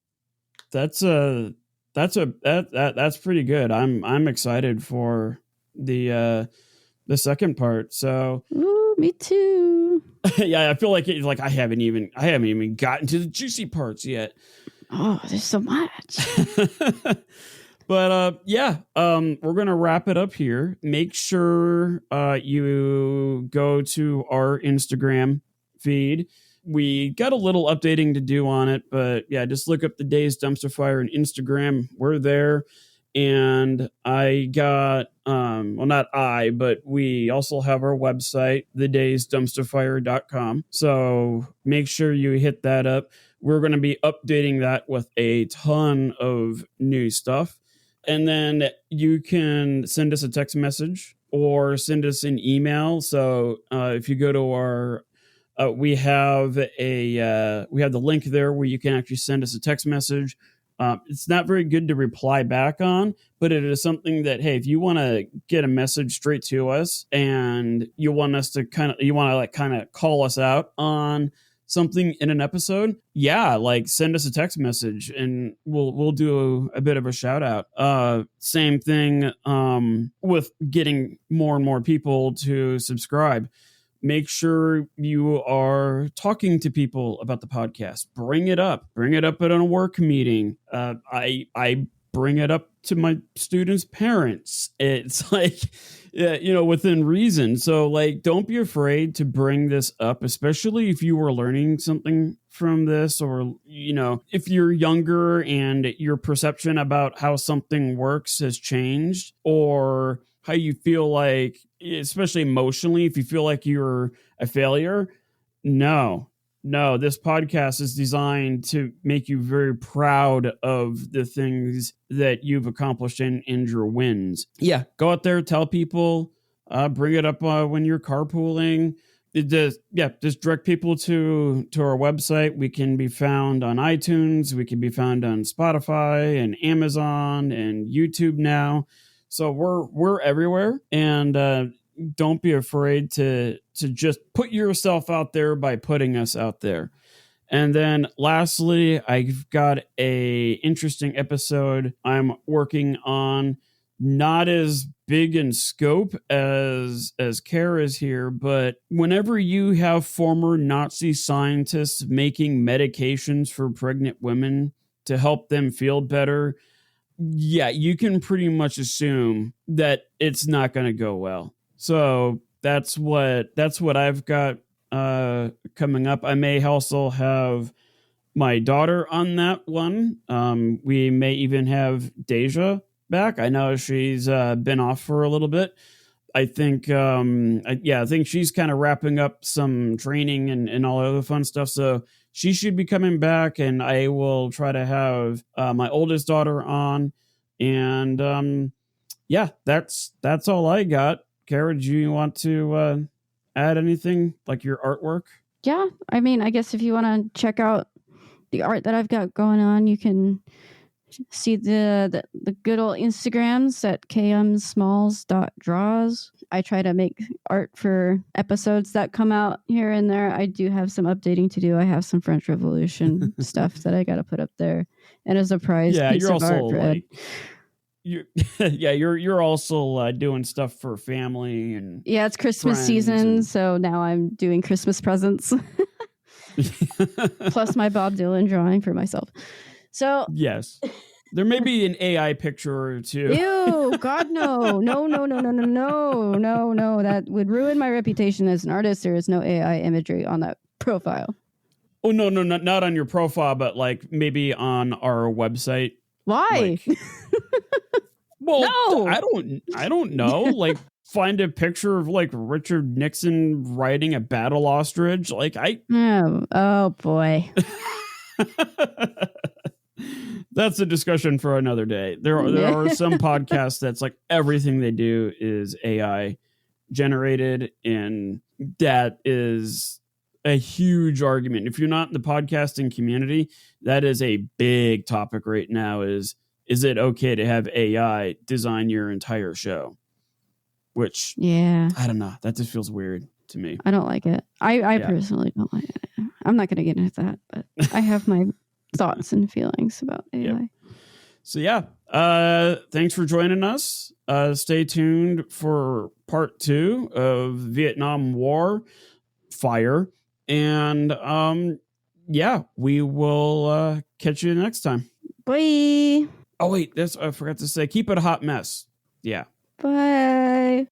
That's pretty good. I'm excited for the second part. So, ooh, me too. Yeah, I feel like I haven't even gotten to the juicy parts yet. Oh, there's so much. But we're gonna wrap it up here. Make sure you go to our Instagram feed. We got a little updating to do on it, but yeah, just look up the Days Dumpster Fire on Instagram. We're there. And I got, not I, but we also have our website, thedaysdumpsterfire.com. So make sure you hit that up. We're going to be updating that with a ton of new stuff. And then you can send us a text message or send us an email. So if you go to our we have the link there where you can actually send us a text message. It's not very good to reply back on, but it is something that, hey, if you want to get a message straight to us and you want us to kind of call us out on something in an episode, yeah, like send us a text message and we'll do a bit of a shout out. Same thing with getting more and more people to subscribe. Make sure you are talking to people about the podcast. Bring it up at a work meeting. I bring it up to my students' parents. It's like, yeah, within reason. So like, don't be afraid to bring this up, especially if you were learning something from this, or, if you're younger and your perception about how something works has changed, or how you feel like, especially emotionally, if you feel like you're a failure. No, this podcast is designed to make you very proud of the things that you've accomplished and your wins. Yeah, go out there, tell people, bring it up when you're carpooling. Just direct people to our website. We can be found on iTunes. We can be found on Spotify and Amazon and YouTube now. So we're everywhere, and don't be afraid to just put yourself out there by putting us out there. And then lastly, I've got a interesting episode I'm working on, not as big in scope as Care is here, but whenever you have former Nazi scientists making medications for pregnant women to help them feel better, yeah, you can pretty much assume that it's not going to go well. So that's what I've got coming up. I may also have my daughter on that one. We may even have Deja back. I know she's been off for a little bit. I think, I think she's kind of wrapping up some training and all other fun stuff. So she should be coming back, and I will try to have my oldest daughter on. And that's all I got. Kara, do you want to add anything, like your artwork? Yeah, I mean, I guess if you want to check out the art that I've got going on, you can see the good old Instagrams at kmsmalls.draws. I try to make art for episodes that come out here and there. I do have some updating to do. I have some French Revolution stuff that I got to put up there, and a surprise piece of art for Ed. You're also doing stuff for family and it's Christmas season, so now I'm doing Christmas presents plus my Bob Dylan drawing for myself. So yes, there may be an AI picture or two. Ew, God, no. That would ruin my reputation as an artist. There is no AI imagery on that profile. Oh, no, not on your profile, but like maybe on our website. Why? Like, well, no! I don't know. Like, find a picture of like Richard Nixon riding a battle ostrich. Like oh boy. That's a discussion for another day. There are some podcasts that's like everything they do is AI generated, and that is a huge argument. If you're not in the podcasting community, that is a big topic right now. Is it okay to have AI design your entire show? Which, I don't know. That just feels weird to me. I don't like it. I personally don't like it. I'm not going to get into that, but I have my thoughts and feelings about AI. Yep. So thanks for joining us. Stay tuned for part 2 of Vietnam War Fire. And we will catch you next time. Bye. Oh wait, I forgot to say, keep it a hot mess. Yeah. Bye.